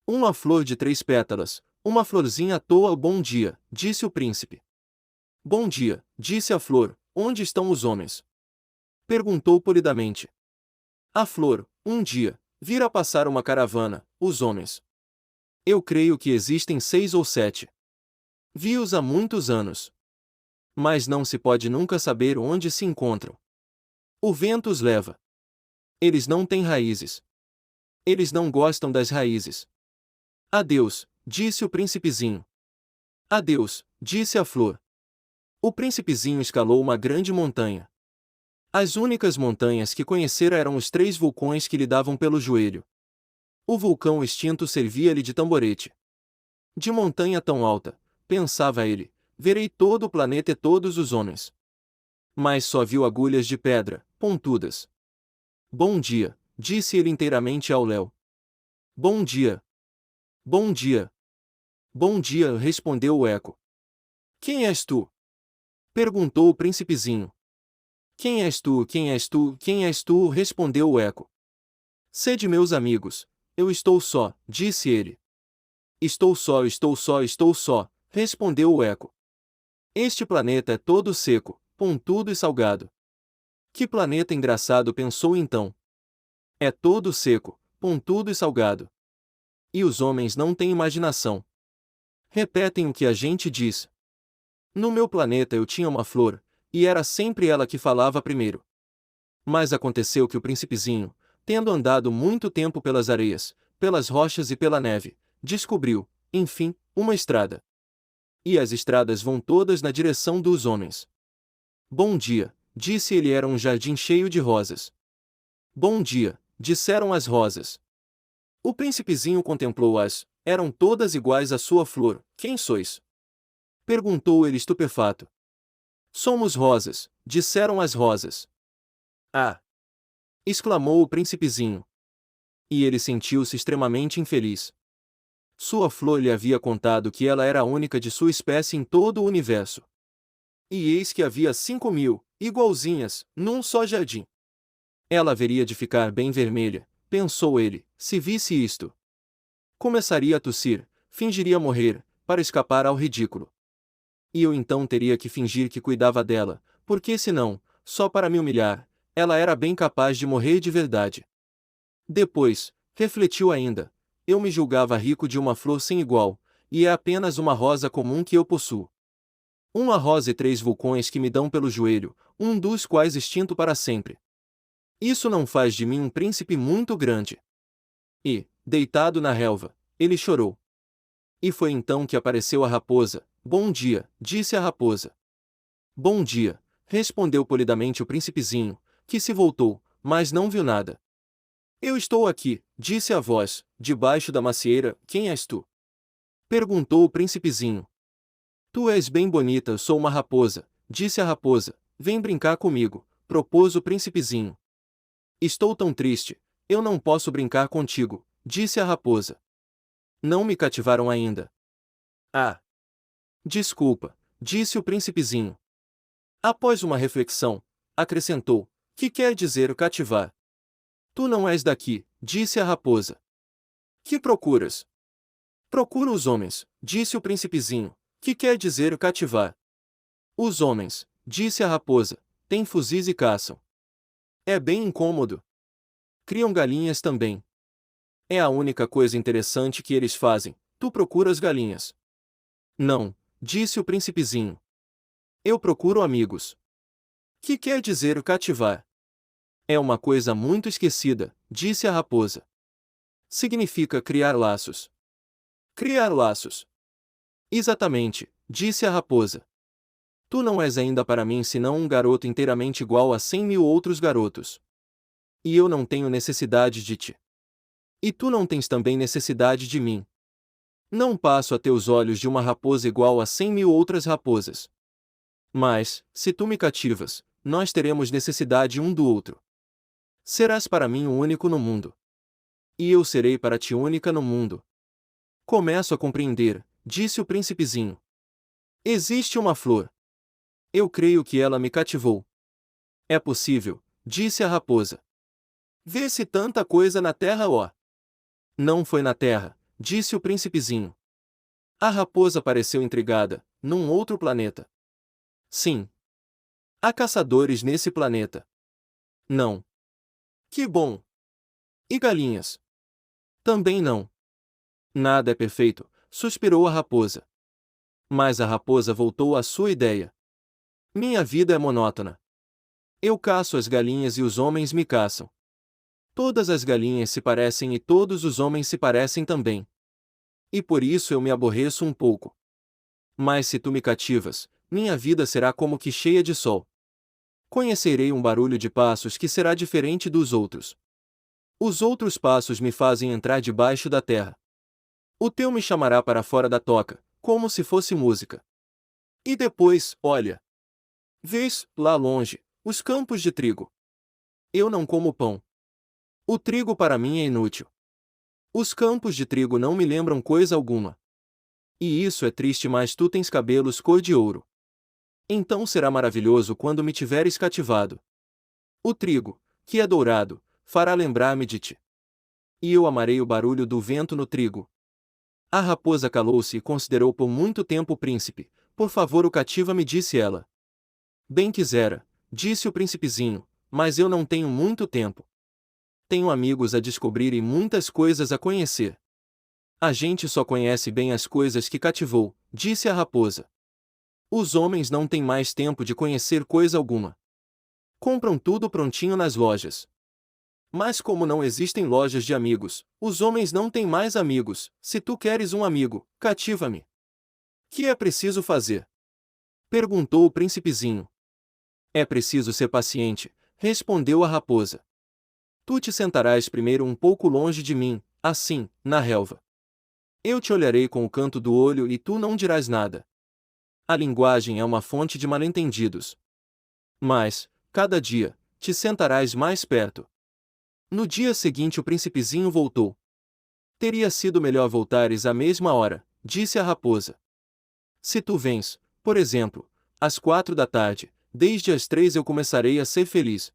Speaker 1: Uma flor de 3 pétalas, uma florzinha à toa. Bom dia, disse o príncipe. Bom dia, disse a flor, onde estão os homens? Perguntou polidamente. A flor, um dia, vira passar uma caravana, os homens. Eu creio que existem 6 ou 7. Vi-os há muitos anos. Mas não se pode nunca saber onde se encontram. O vento os leva. Eles não têm raízes. Eles não gostam das raízes. Adeus, disse o príncipezinho. Adeus, disse a flor. O príncipezinho escalou uma grande montanha. As únicas montanhas que conhecera eram os 3 vulcões que lhe davam pelo joelho. O vulcão extinto servia-lhe de tamborete. De montanha tão alta, pensava ele, verei todo o planeta e todos os homens. Mas só viu agulhas de pedra, pontudas. Bom dia, disse ele inteiramente ao léu. Bom dia. Bom dia. Bom dia, respondeu o eco. Quem és tu? Perguntou o príncipezinho. Quem és tu, quem és tu, quem és tu, respondeu o eco. Sede meus amigos, eu estou só, disse ele. Estou só, estou só, estou só, respondeu o eco. Este planeta é todo seco, pontudo e salgado. Que planeta engraçado, pensou então. É todo seco, pontudo e salgado. E os homens não têm imaginação. Repetem o que a gente diz. No meu planeta eu tinha uma flor, e era sempre ela que falava primeiro. Mas aconteceu que o príncipezinho, tendo andado muito tempo pelas areias, pelas rochas e pela neve, descobriu, enfim, uma estrada. E as estradas vão todas na direção dos homens. Bom dia, disse ele, era um jardim cheio de rosas. Bom dia, disseram as rosas. O príncipezinho contemplou-as, eram todas iguais à sua flor. Quem sois? Perguntou ele estupefato. Somos rosas, disseram as rosas. Ah! Exclamou o príncipezinho. E ele sentiu-se extremamente infeliz. Sua flor lhe havia contado que ela era a única de sua espécie em todo o universo. E eis que havia 5.000, igualzinhas, num só jardim. Ela haveria de ficar bem vermelha, pensou ele, se visse isto. Começaria a tossir, fingiria morrer, para escapar ao ridículo. E eu então teria que fingir que cuidava dela, porque senão, só para me humilhar, ela era bem capaz de morrer de verdade. Depois, refletiu ainda, eu me julgava rico de uma flor sem igual, e é apenas uma rosa comum que eu possuo. Uma rosa e 3 vulcões que me dão pelo joelho, um dos quais extinto para sempre. Isso não faz de mim um príncipe muito grande. E, deitado na relva, ele chorou. E foi então que apareceu a raposa. Bom dia, disse a raposa. Bom dia, respondeu polidamente o príncipezinho, que se voltou, mas não viu nada. Eu estou aqui, disse a voz, debaixo da macieira. Quem és tu? Perguntou o príncipezinho. Tu és bem bonita, sou uma raposa, disse a raposa. Vem brincar comigo, propôs o príncipezinho. Estou tão triste, eu não posso brincar contigo, disse a raposa. Não me cativaram ainda. Ah! Desculpa, disse o príncipezinho. Após uma reflexão, acrescentou, que quer dizer cativar? Tu não és daqui, disse a raposa. Que procuras? Procuro os homens, disse o príncipezinho, que quer dizer cativar? Os homens, disse a raposa, têm fuzis e caçam. É bem incômodo. Criam galinhas também. É a única coisa interessante que eles fazem, tu procuras galinhas. Não, disse o príncipezinho. Eu procuro amigos. Que quer dizer cativar? É uma coisa muito esquecida, disse a raposa. Significa criar laços. Criar laços. Exatamente, disse a raposa. Tu não és ainda para mim senão um garoto inteiramente igual a 100.000 outros garotos. E eu não tenho necessidade de ti. E tu não tens também necessidade de mim. Não passo a teus olhos de uma raposa igual a 100.000 outras raposas. Mas, se tu me cativas, nós teremos necessidade um do outro. Serás para mim o único no mundo. E eu serei para ti única no mundo. Começo a compreender, disse o príncipezinho. Existe uma flor. Eu creio que ela me cativou. É possível, disse a raposa. Vê-se tanta coisa na terra, ó. Não foi na terra, disse o príncipezinho. A raposa pareceu intrigada, num outro planeta. Sim. Há caçadores nesse planeta. Não. Que bom. E galinhas? Também não. Nada é perfeito, suspirou a raposa. Mas a raposa voltou à sua ideia. Minha vida é monótona. Eu caço as galinhas e os homens me caçam. Todas as galinhas se parecem e todos os homens se parecem também. E por isso eu me aborreço um pouco. Mas se tu me cativas, minha vida será como que cheia de sol. Conhecerei um barulho de passos que será diferente dos outros. Os outros passos me fazem entrar debaixo da terra. O teu me chamará para fora da toca, como se fosse música. E depois, olha. Vês, lá longe, os campos de trigo. Eu não como pão. O trigo para mim é inútil. Os campos de trigo não me lembram coisa alguma. E isso é triste, mas tu tens cabelos cor de ouro. Então será maravilhoso quando me tiveres cativado. O trigo, que é dourado, fará lembrar-me de ti. E eu amarei o barulho do vento no trigo. A raposa calou-se e considerou por muito tempo o príncipe. Por favor, o cativa-me, disse ela. Bem quisera, disse o príncipezinho, mas eu não tenho muito tempo. Tenho amigos a descobrir e muitas coisas a conhecer. A gente só conhece bem as coisas que cativou, disse a raposa. Os homens não têm mais tempo de conhecer coisa alguma. Compram tudo prontinho nas lojas. Mas como não existem lojas de amigos, os homens não têm mais amigos. Se tu queres um amigo, cativa-me. Que é preciso fazer? Perguntou o príncipezinho. É preciso ser paciente, respondeu a raposa. Tu te sentarás primeiro um pouco longe de mim, assim, na relva. Eu te olharei com o canto do olho e tu não dirás nada. A linguagem é uma fonte de mal-entendidos. Mas, cada dia, te sentarás mais perto. No dia seguinte o príncipezinho voltou. Teria sido melhor voltares à mesma hora, disse a raposa. Se tu vens, por exemplo, às 4 da tarde, desde as 3 eu começarei a ser feliz.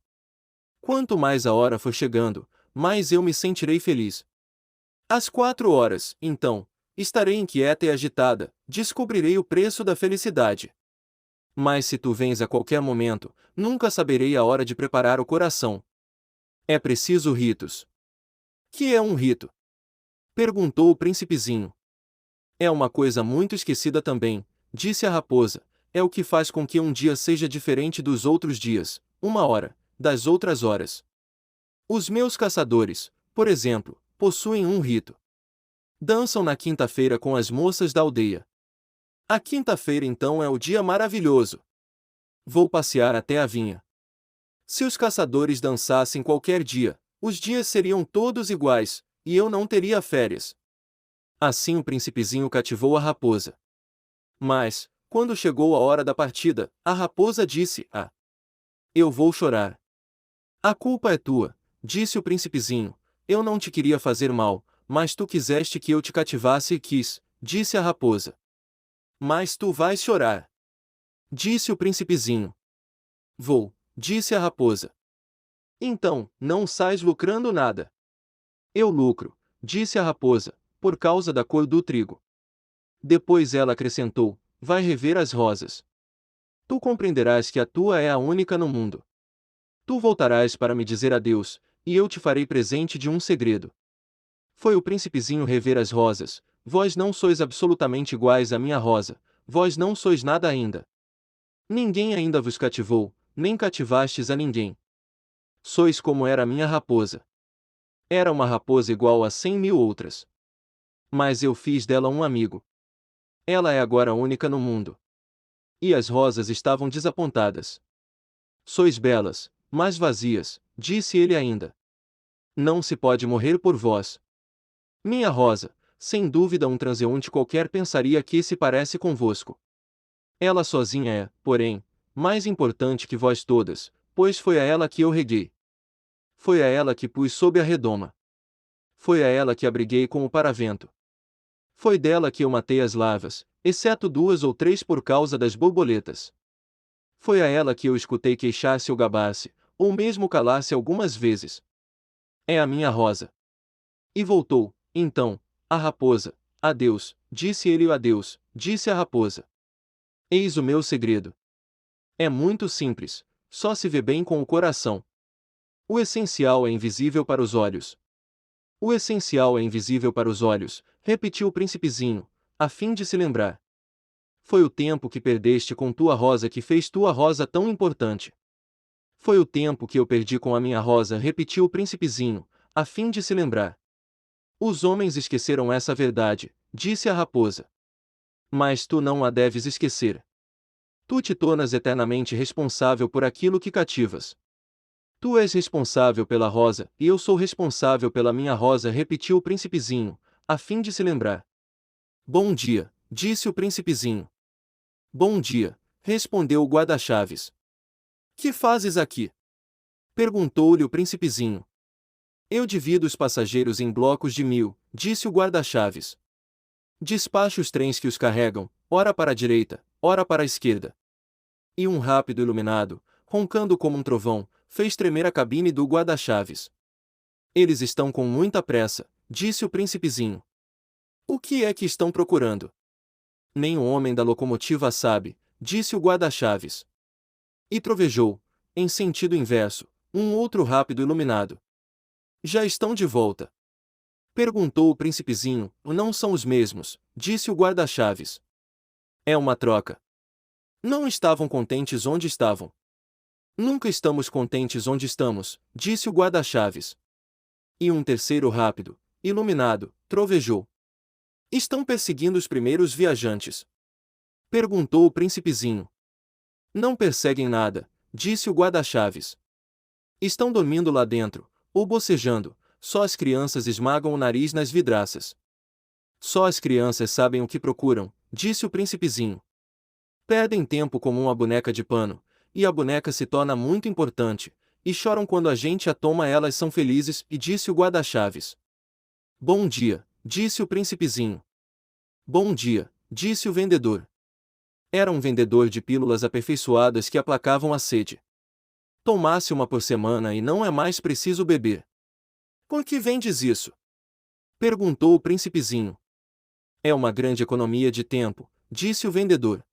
Speaker 1: Quanto mais a hora for chegando, mais eu me sentirei feliz. Às 4 horas, então, estarei inquieta e agitada, descobrirei o preço da felicidade. Mas se tu vens a qualquer momento, nunca saberei a hora de preparar o coração. É preciso ritos. Que é um rito? Perguntou o príncipezinho. É uma coisa muito esquecida também, disse a raposa, é o que faz com que um dia seja diferente dos outros dias, uma hora, das outras horas. Os meus caçadores, por exemplo, possuem um rito. Dançam na quinta-feira com as moças da aldeia. A quinta-feira então é o dia maravilhoso. Vou passear até a vinha. Se os caçadores dançassem qualquer dia, os dias seriam todos iguais, e eu não teria férias. Assim o príncipezinho cativou a raposa. Mas, quando chegou a hora da partida, a raposa disse: Ah! Eu vou chorar. A culpa é tua, disse o príncipezinho, eu não te queria fazer mal, mas tu quiseste que eu te cativasse e quis, disse a raposa. Mas tu vais chorar, disse o príncipezinho. Vou, disse a raposa. Então, não sais lucrando nada. Eu lucro, disse a raposa, por causa da cor do trigo. Depois ela acrescentou, vai rever as rosas. Tu compreenderás que a tua é a única no mundo. Tu voltarás para me dizer adeus, e eu te farei presente de um segredo. Foi o príncipezinho rever as rosas. Vós não sois absolutamente iguais à minha rosa, vós não sois nada ainda. Ninguém ainda vos cativou, nem cativastes a ninguém. Sois como era a minha raposa. Era uma raposa igual a 100.000 outras. Mas eu fiz dela um amigo. Ela é agora única no mundo. E as rosas estavam desapontadas. Sois belas, mas vazias, disse ele ainda. Não se pode morrer por vós. Minha rosa, sem dúvida um transeunte qualquer pensaria que se parece convosco. Ela sozinha é, porém, mais importante que vós todas, pois foi a ela que eu reguei. Foi a ela que pus sob a redoma. Foi a ela que abriguei com o paravento. Foi dela que eu matei as larvas, exceto 2 ou 3 por causa das borboletas. Foi a ela que eu escutei queixar-se ou gabar-se, ou mesmo calar-se algumas vezes. É a minha rosa. E voltou, então, a raposa. Adeus, disse ele. Adeus, disse a raposa. Eis o meu segredo. É muito simples, só se vê bem com o coração. O essencial é invisível para os olhos. O essencial é invisível para os olhos, repetiu o príncipezinho, a fim de se lembrar. Foi o tempo que perdeste com tua rosa que fez tua rosa tão importante. Foi o tempo que eu perdi com a minha rosa, repetiu o príncipezinho, a fim de se lembrar. Os homens esqueceram essa verdade, disse a raposa. Mas tu não a deves esquecer. Tu te tornas eternamente responsável por aquilo que cativas. Tu és responsável pela rosa, e eu sou responsável pela minha rosa, repetiu o príncipezinho, a fim de se lembrar. Bom dia, disse o príncipezinho. Bom dia, respondeu o guarda-chaves. Que fazes aqui? Perguntou-lhe o príncipezinho. Eu divido os passageiros em blocos de 1000, disse o guarda-chaves. Despacho os trens que os carregam, ora para a direita, ora para a esquerda. E um rápido iluminado, roncando como um trovão, fez tremer a cabine do guarda-chaves. Eles estão com muita pressa, disse o príncipezinho. O que é que estão procurando? Nem o homem da locomotiva sabe, disse o guarda-chaves. E trovejou, em sentido inverso, um outro rápido iluminado. Já estão de volta? Perguntou o príncipezinho. Não são os mesmos, disse o guarda-chaves. É uma troca. Não estavam contentes onde estavam. Nunca estamos contentes onde estamos, disse o guarda-chaves. E um terceiro rápido, iluminado, trovejou. Estão perseguindo os primeiros viajantes. Perguntou o príncipezinho. Não perseguem nada, disse o guarda-chaves. Estão dormindo lá dentro, ou bocejando, só as crianças esmagam o nariz nas vidraças. Só as crianças sabem o que procuram, disse o príncipezinho. Perdem tempo como uma boneca de pano, e a boneca se torna muito importante, e choram quando a gente a toma. Elas são felizes, e disse o guarda-chaves. Bom dia, disse o príncipezinho. Bom dia, disse o vendedor. Era um vendedor de pílulas aperfeiçoadas que aplacavam a sede. Tomasse uma por semana e não é mais preciso beber. Por que vendes isso? Perguntou o príncipezinho. É uma grande economia de tempo, disse o vendedor.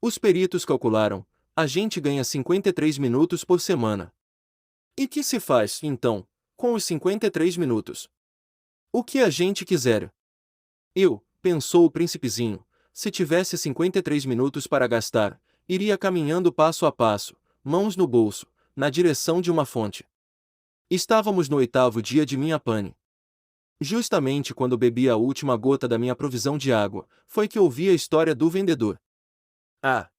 Speaker 1: Os peritos calcularam, a gente ganha 53 minutos por semana. E que se faz, então, com os 53 minutos? O que a gente quiser. Pensou o príncipezinho, se tivesse 53 minutos para gastar, iria caminhando passo a passo, mãos no bolso, na direção de uma fonte. Estávamos no 8º dia de minha pane. Justamente quando bebi a última gota da minha provisão de água, foi que ouvi a história do vendedor. Ah!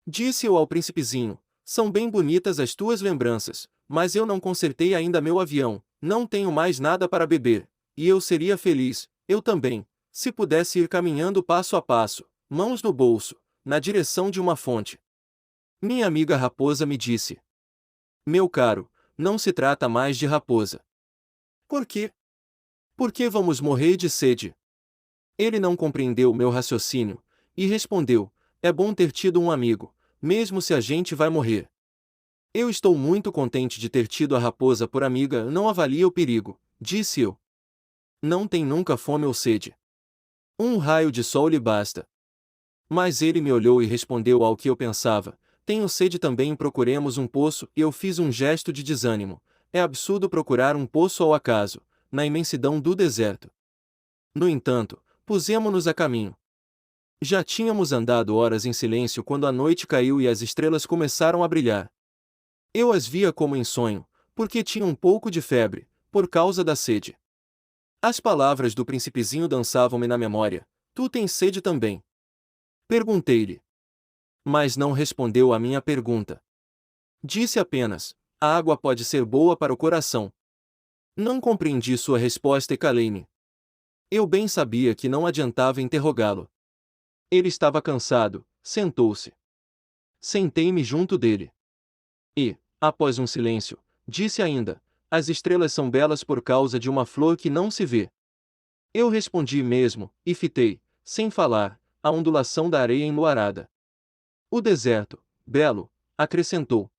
Speaker 1: Disse eu ao príncipezinho, são bem bonitas as tuas lembranças, mas eu não consertei ainda meu avião, não tenho mais nada para beber, e eu seria feliz, eu também, se pudesse ir caminhando passo a passo, mãos no bolso, na direção de uma fonte. Minha amiga raposa me disse. Meu caro, não se trata mais de raposa. Por quê? Porque vamos morrer de sede. Ele não compreendeu o meu raciocínio, e respondeu, é bom ter tido um amigo, mesmo se a gente vai morrer. Eu estou muito contente de ter tido a raposa por amiga, não avalia o perigo, disse eu. Não tem nunca fome ou sede. Um raio de sol lhe basta. Mas ele me olhou e respondeu ao que eu pensava, tenho sede também. Procuremos um poço. E eu fiz um gesto de desânimo, é absurdo procurar um poço ao acaso, na imensidão do deserto. No entanto, pusemo-nos a caminho. Já tínhamos andado horas em silêncio quando a noite caiu e as estrelas começaram a brilhar. Eu as via como em sonho, porque tinha um pouco de febre, por causa da sede. As palavras do príncipezinho dançavam-me na memória, tu tens sede também? Perguntei-lhe. Mas não respondeu à minha pergunta. Disse apenas, a água pode ser boa para o coração. Não compreendi sua resposta e calei-me. Eu bem sabia que não adiantava interrogá-lo. Ele estava cansado, sentou-se. Sentei-me junto dele. E, após um silêncio, disse ainda: as estrelas são belas por causa de uma flor que não se vê. Eu respondi mesmo, e fitei, sem falar, a ondulação da areia enluarada. O deserto, belo, acrescentou.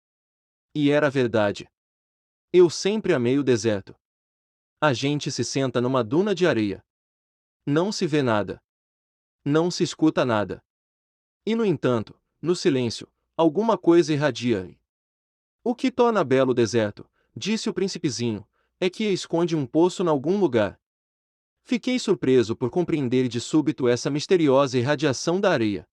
Speaker 1: E era verdade. Eu sempre amei o deserto. A gente se senta numa duna de areia. Não se vê nada. Não se escuta nada. E no entanto, no silêncio, alguma coisa irradia. O que torna belo o deserto, disse o príncipezinho, é que esconde um poço em algum lugar. Fiquei surpreso por compreender de súbito essa misteriosa irradiação da areia.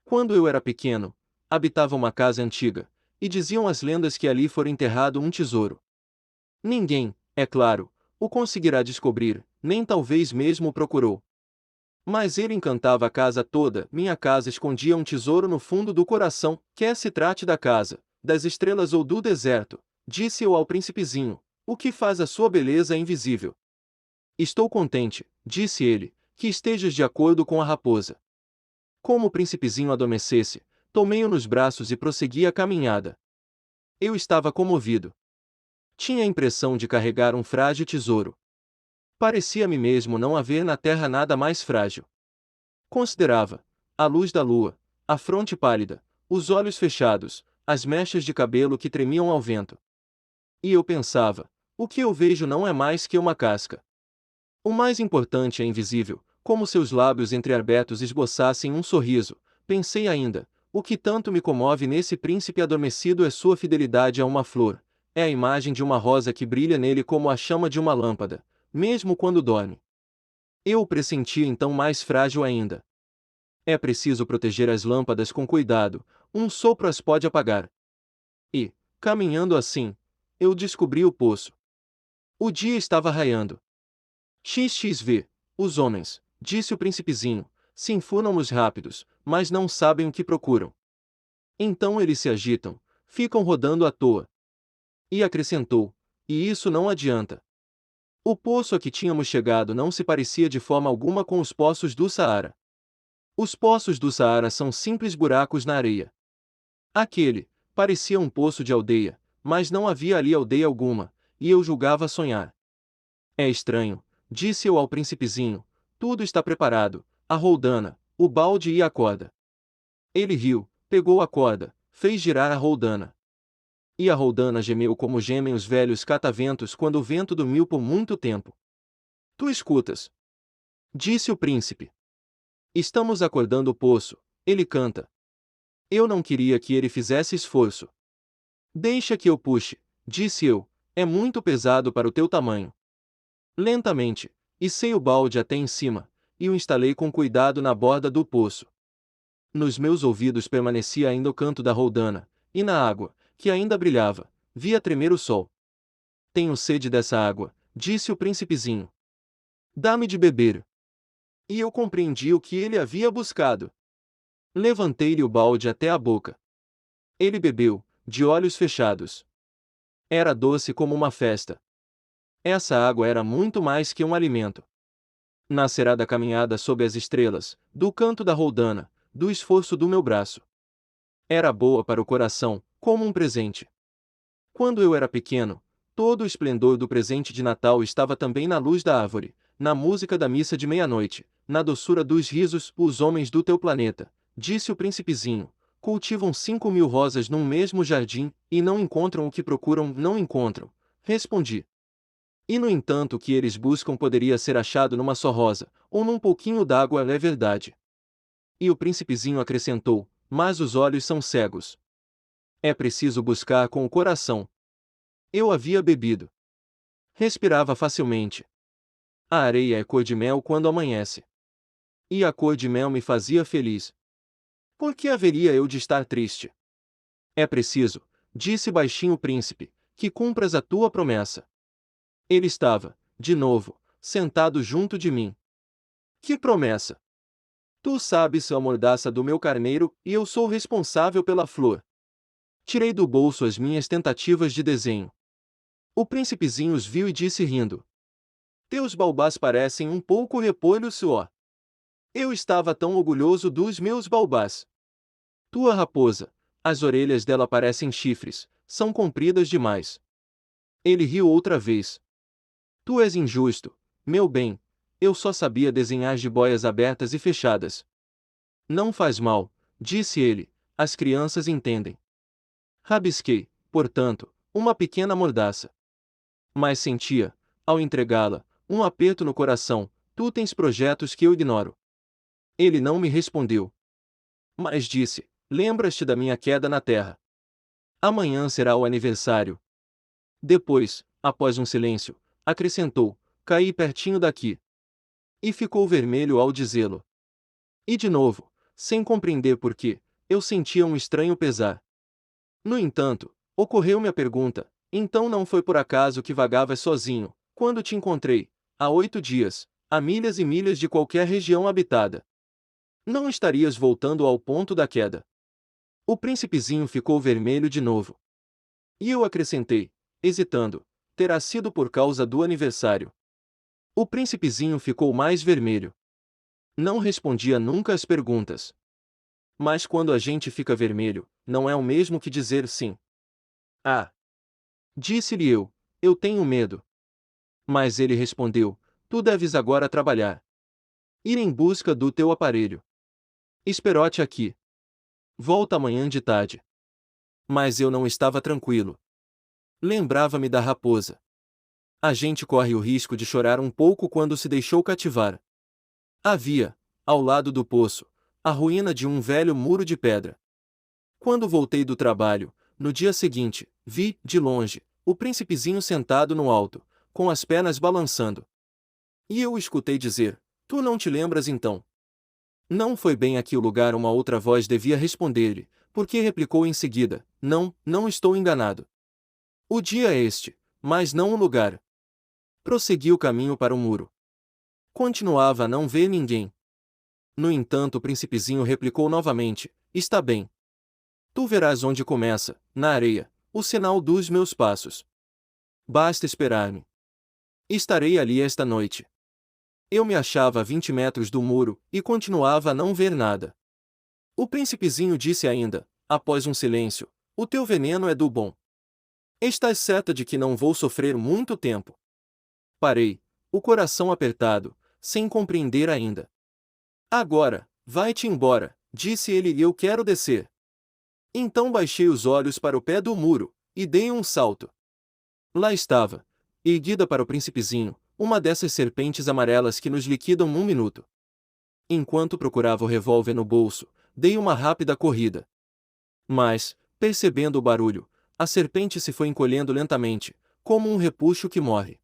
Speaker 1: Quando eu era pequeno, habitava uma casa antiga, e diziam as lendas que ali fora enterrado um tesouro. Ninguém, é claro, o conseguirá descobrir, nem talvez mesmo o procurou. Mas ele encantava a casa toda. Minha casa escondia um tesouro no fundo do coração, quer se trate da casa, das estrelas ou do deserto, disse eu ao príncipezinho, o que faz a sua beleza invisível. Estou contente, disse ele, que estejas de acordo com a raposa. Como o príncipezinho adormecesse, tomei-o nos braços e prossegui a caminhada. Eu estava comovido. Tinha a impressão de carregar um frágil tesouro. Parecia-me mesmo não haver na terra nada mais frágil. Considerava a luz da lua, a fronte pálida, os olhos fechados, as mechas de cabelo que tremiam ao vento. E eu pensava: o que eu vejo não é mais que uma casca. O mais importante é invisível, como seus lábios entreabertos esboçassem um sorriso. Pensei ainda: o que tanto me comove nesse príncipe adormecido é sua fidelidade a uma flor, é a imagem de uma rosa que brilha nele como a chama de uma lâmpada, mesmo quando dorme. Eu o pressentia então mais frágil ainda. É preciso proteger as lâmpadas com cuidado, um sopro as pode apagar. E, caminhando assim, eu descobri o poço. O dia estava raiando. XXV, os homens, disse o príncipezinho, se enfurnam-nos rápidos, mas não sabem o que procuram. Então eles se agitam, ficam rodando à toa. E acrescentou: e isso não adianta. O poço a que tínhamos chegado não se parecia de forma alguma com os poços do Saara. Os poços do Saara são simples buracos na areia. Aquele parecia um poço de aldeia, mas não havia ali aldeia alguma, e eu julgava sonhar. É estranho, disse eu ao príncipezinho, tudo está preparado, a roldana, o balde e a corda. Ele riu, pegou a corda, fez girar a roldana. E a roldana gemeu como gemem os velhos cataventos quando o vento dormiu por muito tempo. Tu escutas? Disse o príncipe. Estamos acordando o poço, ele canta. Eu não queria que ele fizesse esforço. Deixa que eu puxe, disse eu, é muito pesado para o teu tamanho. Lentamente, içei o balde até em cima, e o instalei com cuidado na borda do poço. Nos meus ouvidos permanecia ainda o canto da roldana, e na água, que ainda brilhava, via tremer o sol. Tenho sede dessa água, disse o príncipezinho. Dá-me de beber. E eu compreendi o que ele havia buscado. Levantei-lhe o balde até a boca. Ele bebeu, de olhos fechados. Era doce como uma festa. Essa água era muito mais que um alimento. Nascerá da caminhada sob as estrelas, do canto da roldana, do esforço do meu braço. Era boa para o coração, como um presente. Quando eu era pequeno, todo o esplendor do presente de Natal estava também na luz da árvore, na música da missa de meia-noite, na doçura dos risos. Os homens do teu planeta, disse o príncipezinho, cultivam 5.000 rosas num mesmo jardim, e não encontram o que procuram. Não encontram, respondi. E no entanto o que eles buscam poderia ser achado numa só rosa, ou num pouquinho d'água. É verdade. E o príncipezinho acrescentou: mas os olhos são cegos. É preciso buscar com o coração. Eu havia bebido. Respirava facilmente. A areia é cor de mel quando amanhece. E a cor de mel me fazia feliz. Por que haveria eu de estar triste? É preciso, disse baixinho o príncipe, que cumpras a tua promessa. Ele estava, de novo, sentado junto de mim. Que promessa? Tu sabes a mordaça do meu carneiro, e eu sou responsável pela flor. Tirei do bolso as minhas tentativas de desenho. O príncipezinho os viu e disse rindo: teus baobás parecem um pouco repolho suor. Eu estava tão orgulhoso dos meus baobás. Tua raposa, As orelhas dela parecem chifres, são compridas demais. Ele riu outra vez. Tu és injusto, meu bem, eu só sabia desenhar jiboias abertas e fechadas. Não faz mal, disse ele, as crianças entendem. Rabisquei, portanto, uma pequena mordaça. Mas sentia, ao entregá-la, um aperto no coração. Tu tens projetos que eu ignoro. Ele não me respondeu. Mas disse, lembras-te da minha queda na terra? Amanhã será o aniversário. Depois, após um silêncio, acrescentou, caí pertinho daqui. E ficou vermelho ao dizê-lo. E de novo, sem compreender por quê, eu sentia um estranho pesar. No entanto, ocorreu-me a pergunta, então não foi por acaso que vagavas sozinho, quando te encontrei, há 8 dias, a milhas e milhas de qualquer região habitada? Não estarias voltando ao ponto da queda? O príncipezinho ficou vermelho de novo. E eu acrescentei, hesitando, terá sido por causa do aniversário. O príncipezinho ficou mais vermelho. Não respondia nunca às perguntas. Mas quando a gente fica vermelho, não é o mesmo que dizer sim. Ah! Disse-lhe eu tenho medo. Mas ele respondeu, tu deves agora trabalhar. Ir em busca do teu aparelho. Esperou-te aqui. Volta amanhã de tarde. Mas eu não estava tranquilo. Lembrava-me da raposa. A gente corre o risco de chorar um pouco quando se deixou cativar. Havia, ao lado do poço, a ruína de um velho muro de pedra. Quando voltei do trabalho, no dia seguinte, vi, de longe, o príncipezinho sentado no alto, com as pernas balançando. E eu o escutei dizer, tu não te lembras então? Não foi bem aqui o lugar, uma outra voz devia responder-lhe, porque replicou em seguida, não estou enganado. O dia é este, mas não o lugar. Prossegui o caminho para o muro. Continuava a não ver ninguém. No entanto o príncipezinho replicou novamente, está bem. Tu verás onde começa, na areia, o sinal dos meus passos. Basta esperar-me. Estarei ali esta noite. Eu me achava a 20 metros do muro, e continuava a não ver nada. O príncipezinho disse ainda, após um silêncio, o teu veneno é do bom. Estás certa de que não vou sofrer muito tempo? Parei, o coração apertado, sem compreender ainda. Agora, vai-te embora, disse ele, e eu quero descer. Então baixei os olhos para o pé do muro, e dei um salto. Lá estava, erguida para o príncipezinho, uma dessas serpentes amarelas que nos liquidam num minuto. Enquanto procurava o revólver no bolso, dei uma rápida corrida. Mas, percebendo o barulho, a serpente se foi encolhendo lentamente, como um repuxo que morre.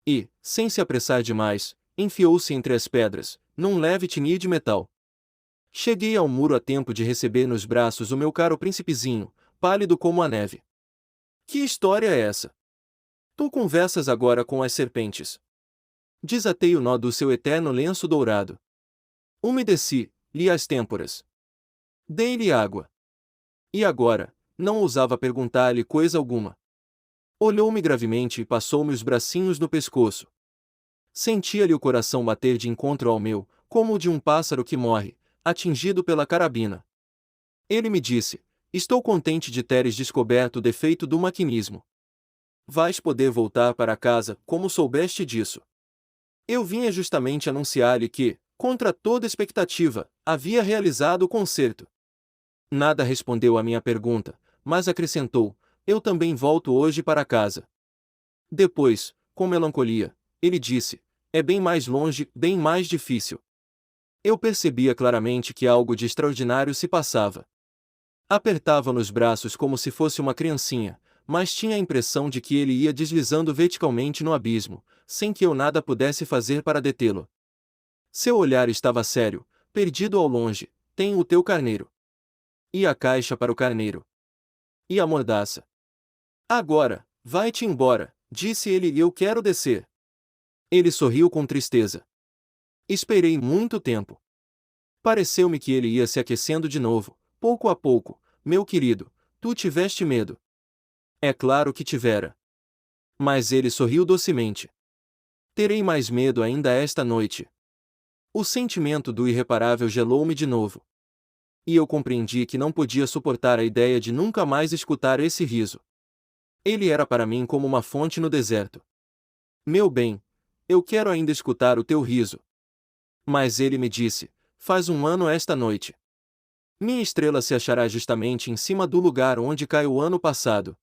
Speaker 1: E, sem se apressar demais, enfiou-se entre as pedras, num leve tinir de metal. Cheguei ao muro a tempo de receber nos braços o meu caro príncipezinho, pálido como a neve. Que história é essa? Tu conversas agora com as serpentes. Desatei o nó do seu eterno lenço dourado. Umedeci-lhe as têmporas. Dei-lhe água. E agora, não ousava perguntar-lhe coisa alguma. Olhou-me gravemente e passou-me os bracinhos no pescoço. Sentia-lhe o coração bater de encontro ao meu, como o de um pássaro que morre, atingido pela carabina. Ele me disse, estou contente de teres descoberto o defeito do maquinismo. Vais poder voltar para casa, como soubeste disso. Eu vinha justamente anunciar-lhe que, contra toda expectativa, havia realizado o concerto. Nada respondeu à minha pergunta, mas acrescentou, eu também volto hoje para casa. Depois, com melancolia, ele disse, é bem mais longe, bem mais difícil. Eu percebia claramente que algo de extraordinário se passava. Apertava nos braços como se fosse uma criancinha, mas tinha a impressão de que ele ia deslizando verticalmente no abismo, sem que eu nada pudesse fazer para detê-lo. Seu olhar estava sério, perdido ao longe, tem o teu carneiro. E a caixa para o carneiro. E a mordaça. Agora, vai-te embora, disse ele, e eu quero descer. Ele sorriu com tristeza. Esperei muito tempo. Pareceu-me que ele ia se aquecendo de novo, pouco a pouco. Meu querido, tu tiveste medo. É claro que tivera. Mas ele sorriu docemente. Terei mais medo ainda esta noite. O sentimento do irreparável gelou-me de novo. E eu compreendi que não podia suportar a ideia de nunca mais escutar esse riso. Ele era para mim como uma fonte no deserto. Meu bem, eu quero ainda escutar o teu riso. Mas ele me disse: faz 1 ano esta noite. Minha estrela se achará justamente em cima do lugar onde caiu o ano passado.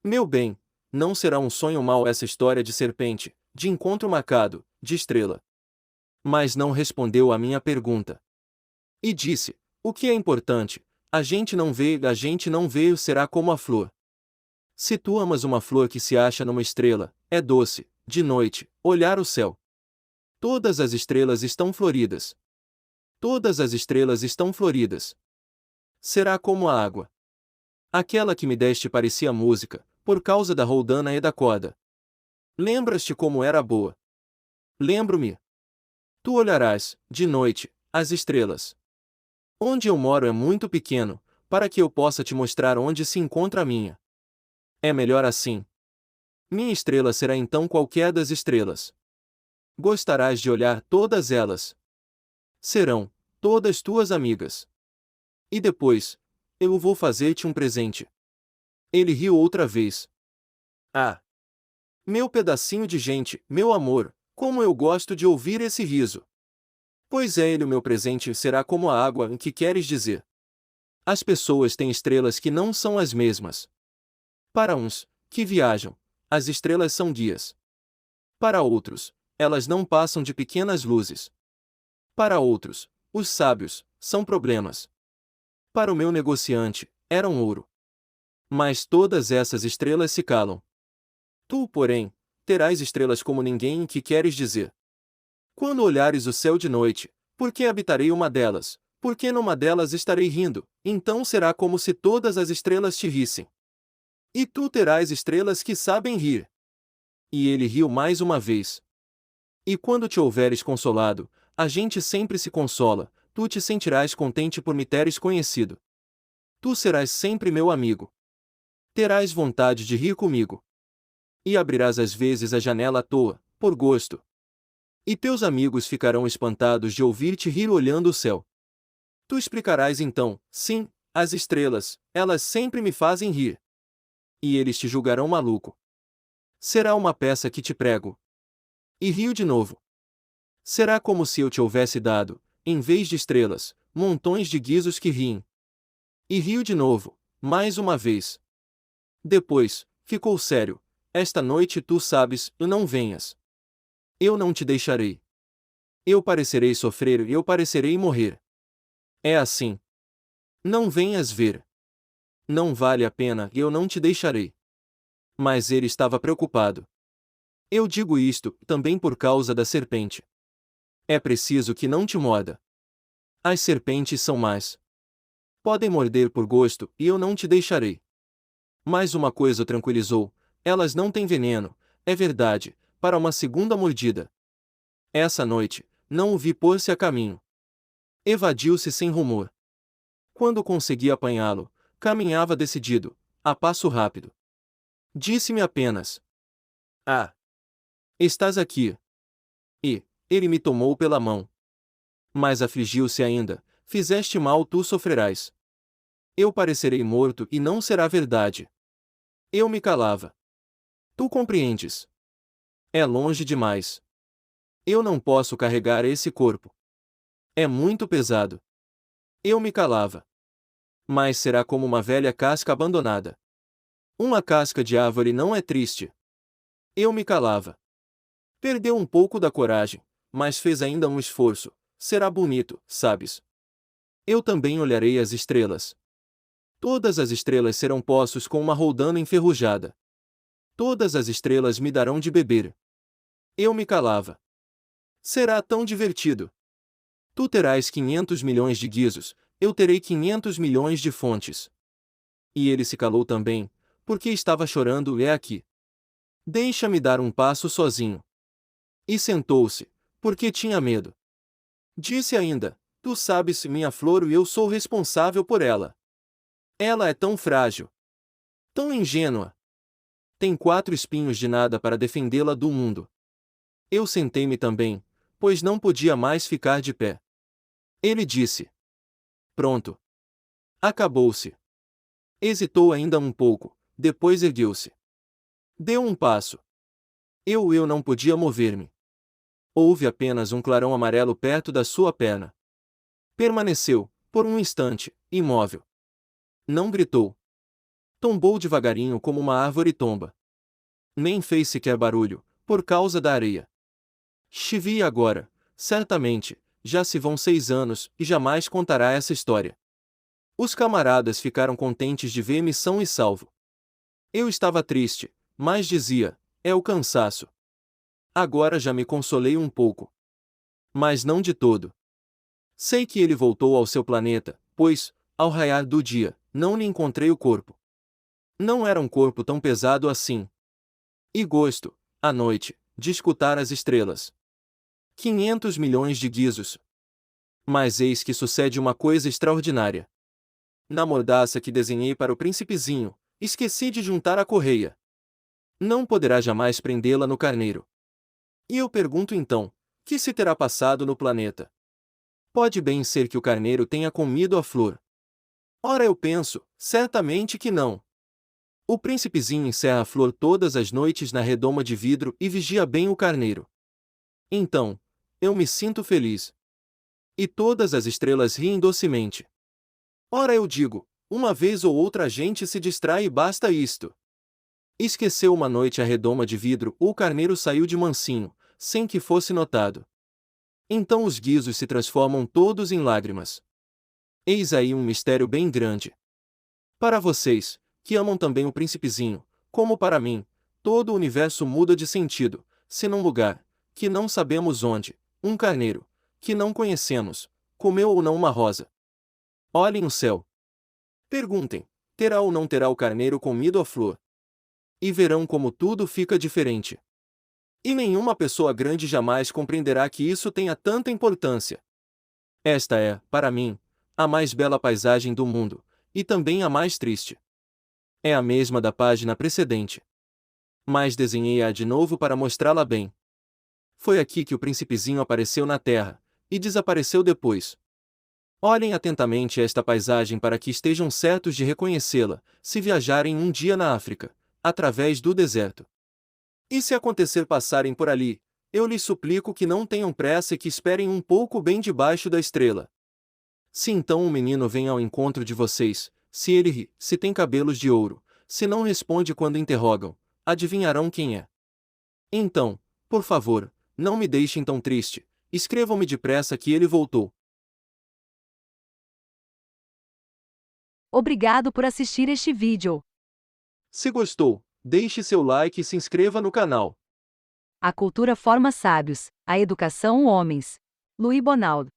Speaker 1: Meu bem, não será um sonho mau essa história de serpente, de encontro marcado, de estrela. Mas não respondeu à minha pergunta. E disse: o que é importante, a gente não vê, será como a flor. Se tu amas uma flor que se acha numa estrela, é doce, de noite, olhar o céu. Todas as estrelas estão floridas. Todas as estrelas estão floridas. Será como a água. Aquela que me deste parecia música, por causa da roldana e da corda. Lembras-te como era boa? Lembro-me. Tu olharás, de noite, as estrelas. Onde eu moro é muito pequeno, para que eu possa te mostrar onde se encontra a minha. É melhor assim. Minha estrela será então qualquer das estrelas. Gostarás de olhar todas elas. Serão todas tuas amigas. E depois, eu vou fazer-te um presente. Ele riu outra vez. Ah! Meu pedacinho de gente, meu amor, como eu gosto de ouvir esse riso. Pois é, ele o meu presente será como a água, em que queres dizer. As pessoas têm estrelas que não são as mesmas. Para uns, que viajam, as estrelas são guias. Para outros, elas não passam de pequenas luzes. Para outros, os sábios, são problemas. Para o meu negociante, eram ouro. Mas todas essas estrelas se calam. Tu, porém, terás estrelas como ninguém, em que queres dizer. Quando olhares o céu de noite, por que habitarei uma delas? Porque numa delas estarei rindo, então será como se todas as estrelas te rissem. E tu terás estrelas que sabem rir. E ele riu mais uma vez. E quando te houveres consolado, a gente sempre se consola, tu te sentirás contente por me teres conhecido. Tu serás sempre meu amigo. Terás vontade de rir comigo. E abrirás às vezes a janela à toa, por gosto. E teus amigos ficarão espantados de ouvir-te rir olhando o céu. Tu explicarás então: sim, as estrelas, elas sempre me fazem rir. E eles te julgarão maluco. Será uma peça que te prego. E riu de novo. Será como se eu te houvesse dado, em vez de estrelas, montões de guizos que riem. E riu de novo, mais uma vez. Depois, ficou sério: esta noite tu sabes, não venhas. Eu não te deixarei. Eu parecerei sofrer e eu parecerei morrer. É assim. Não venhas ver. Não vale a pena, eu não te deixarei. Mas ele estava preocupado. Eu digo isto, também por causa da serpente. É preciso que não te morda. As serpentes são más. Podem morder por gosto, e eu não te deixarei. Mas uma coisa o tranquilizou: elas não têm veneno, é verdade, para uma segunda mordida. Essa noite, não o vi pôr-se a caminho. Evadiu-se sem rumor. Quando consegui apanhá-lo, caminhava decidido, a passo rápido. Disse-me apenas: ah! Estás aqui. E ele me tomou pela mão. Mas afligiu-se ainda: fizeste mal, tu sofrerás. Eu parecerei morto e não será verdade. Eu me calava. Tu compreendes? É longe demais. Eu não posso carregar esse corpo. É muito pesado. Eu me calava. Mas será como uma velha casca abandonada. Uma casca de árvore não é triste. Eu me calava. Perdeu um pouco da coragem, mas fez ainda um esforço. Será bonito, sabes? Eu também olharei as estrelas. Todas as estrelas serão poços com uma roldana enferrujada. Todas as estrelas me darão de beber. Eu me calava. Será tão divertido. Tu terás 500 milhões de guizos, eu terei 500 milhões de fontes. E ele se calou também, porque estava chorando. É aqui. Deixa-me dar um passo sozinho. E sentou-se, porque tinha medo. Disse ainda: tu sabes, minha flor, e eu sou responsável por ela. Ela é tão frágil. Tão ingênua. Tem 4 espinhos de nada para defendê-la do mundo. Eu sentei-me também, pois não podia mais ficar de pé. Ele disse: pronto. Acabou-se. Hesitou ainda um pouco, depois ergueu-se. Deu um passo. Eu não podia mover-me. Houve apenas um clarão amarelo perto da sua perna. Permaneceu, por um instante, imóvel. Não gritou. Tombou devagarinho como uma árvore tomba. Nem fez sequer barulho, por causa da areia. Chivi agora, certamente, já se vão 6 anos e jamais contará essa história. Os camaradas ficaram contentes de ver-me são e salvo. Eu estava triste, mas dizia, é o cansaço. Agora já me consolei um pouco. Mas não de todo. Sei que ele voltou ao seu planeta, pois, ao raiar do dia, não lhe encontrei o corpo. Não era um corpo tão pesado assim. E gosto, à noite, de escutar as estrelas. 500 milhões de guizos. Mas eis que sucede uma coisa extraordinária. Na mordaça que desenhei para o príncipezinho, esqueci de juntar a correia. Não poderá jamais prendê-la no carneiro. E eu pergunto então, que se terá passado no planeta? Pode bem ser que o carneiro tenha comido a flor. Ora eu penso, certamente que não. O príncipezinho encerra a flor todas as noites na redoma de vidro e vigia bem o carneiro. Então, eu me sinto feliz. E todas as estrelas riem docemente. Ora eu digo, uma vez ou outra a gente se distrai e basta isto. Esqueceu uma noite a redoma de vidro, o carneiro saiu de mansinho, sem que fosse notado. Então os guizos se transformam todos em lágrimas. Eis aí um mistério bem grande. Para vocês, que amam também o príncipezinho, como para mim, todo o universo muda de sentido, se num lugar, que não sabemos onde, um carneiro, que não conhecemos, comeu ou não uma rosa. Olhem o céu. Perguntem, terá ou não terá o carneiro comido a flor? E verão como tudo fica diferente. E nenhuma pessoa grande jamais compreenderá que isso tenha tanta importância. Esta é, para mim, a mais bela paisagem do mundo, e também a mais triste. É a mesma da página precedente. Mas desenhei-a de novo para mostrá-la bem. Foi aqui que o príncipezinho apareceu na Terra, e desapareceu depois. Olhem atentamente esta paisagem para que estejam certos de reconhecê-la, se viajarem um dia na África, através do deserto. E se acontecer passarem por ali, eu lhes suplico que não tenham pressa e que esperem um pouco bem debaixo da estrela. Se então um menino vem ao encontro de vocês, se ele ri, se tem cabelos de ouro, se não responde quando interrogam, adivinharão quem é. Então, por favor, não me deixem tão triste, escrevam-me depressa que ele voltou.
Speaker 2: Obrigado por assistir este vídeo.
Speaker 1: Se gostou, deixe seu like e se inscreva no canal.
Speaker 2: A cultura forma sábios, a educação homens. Luís Bonaldo.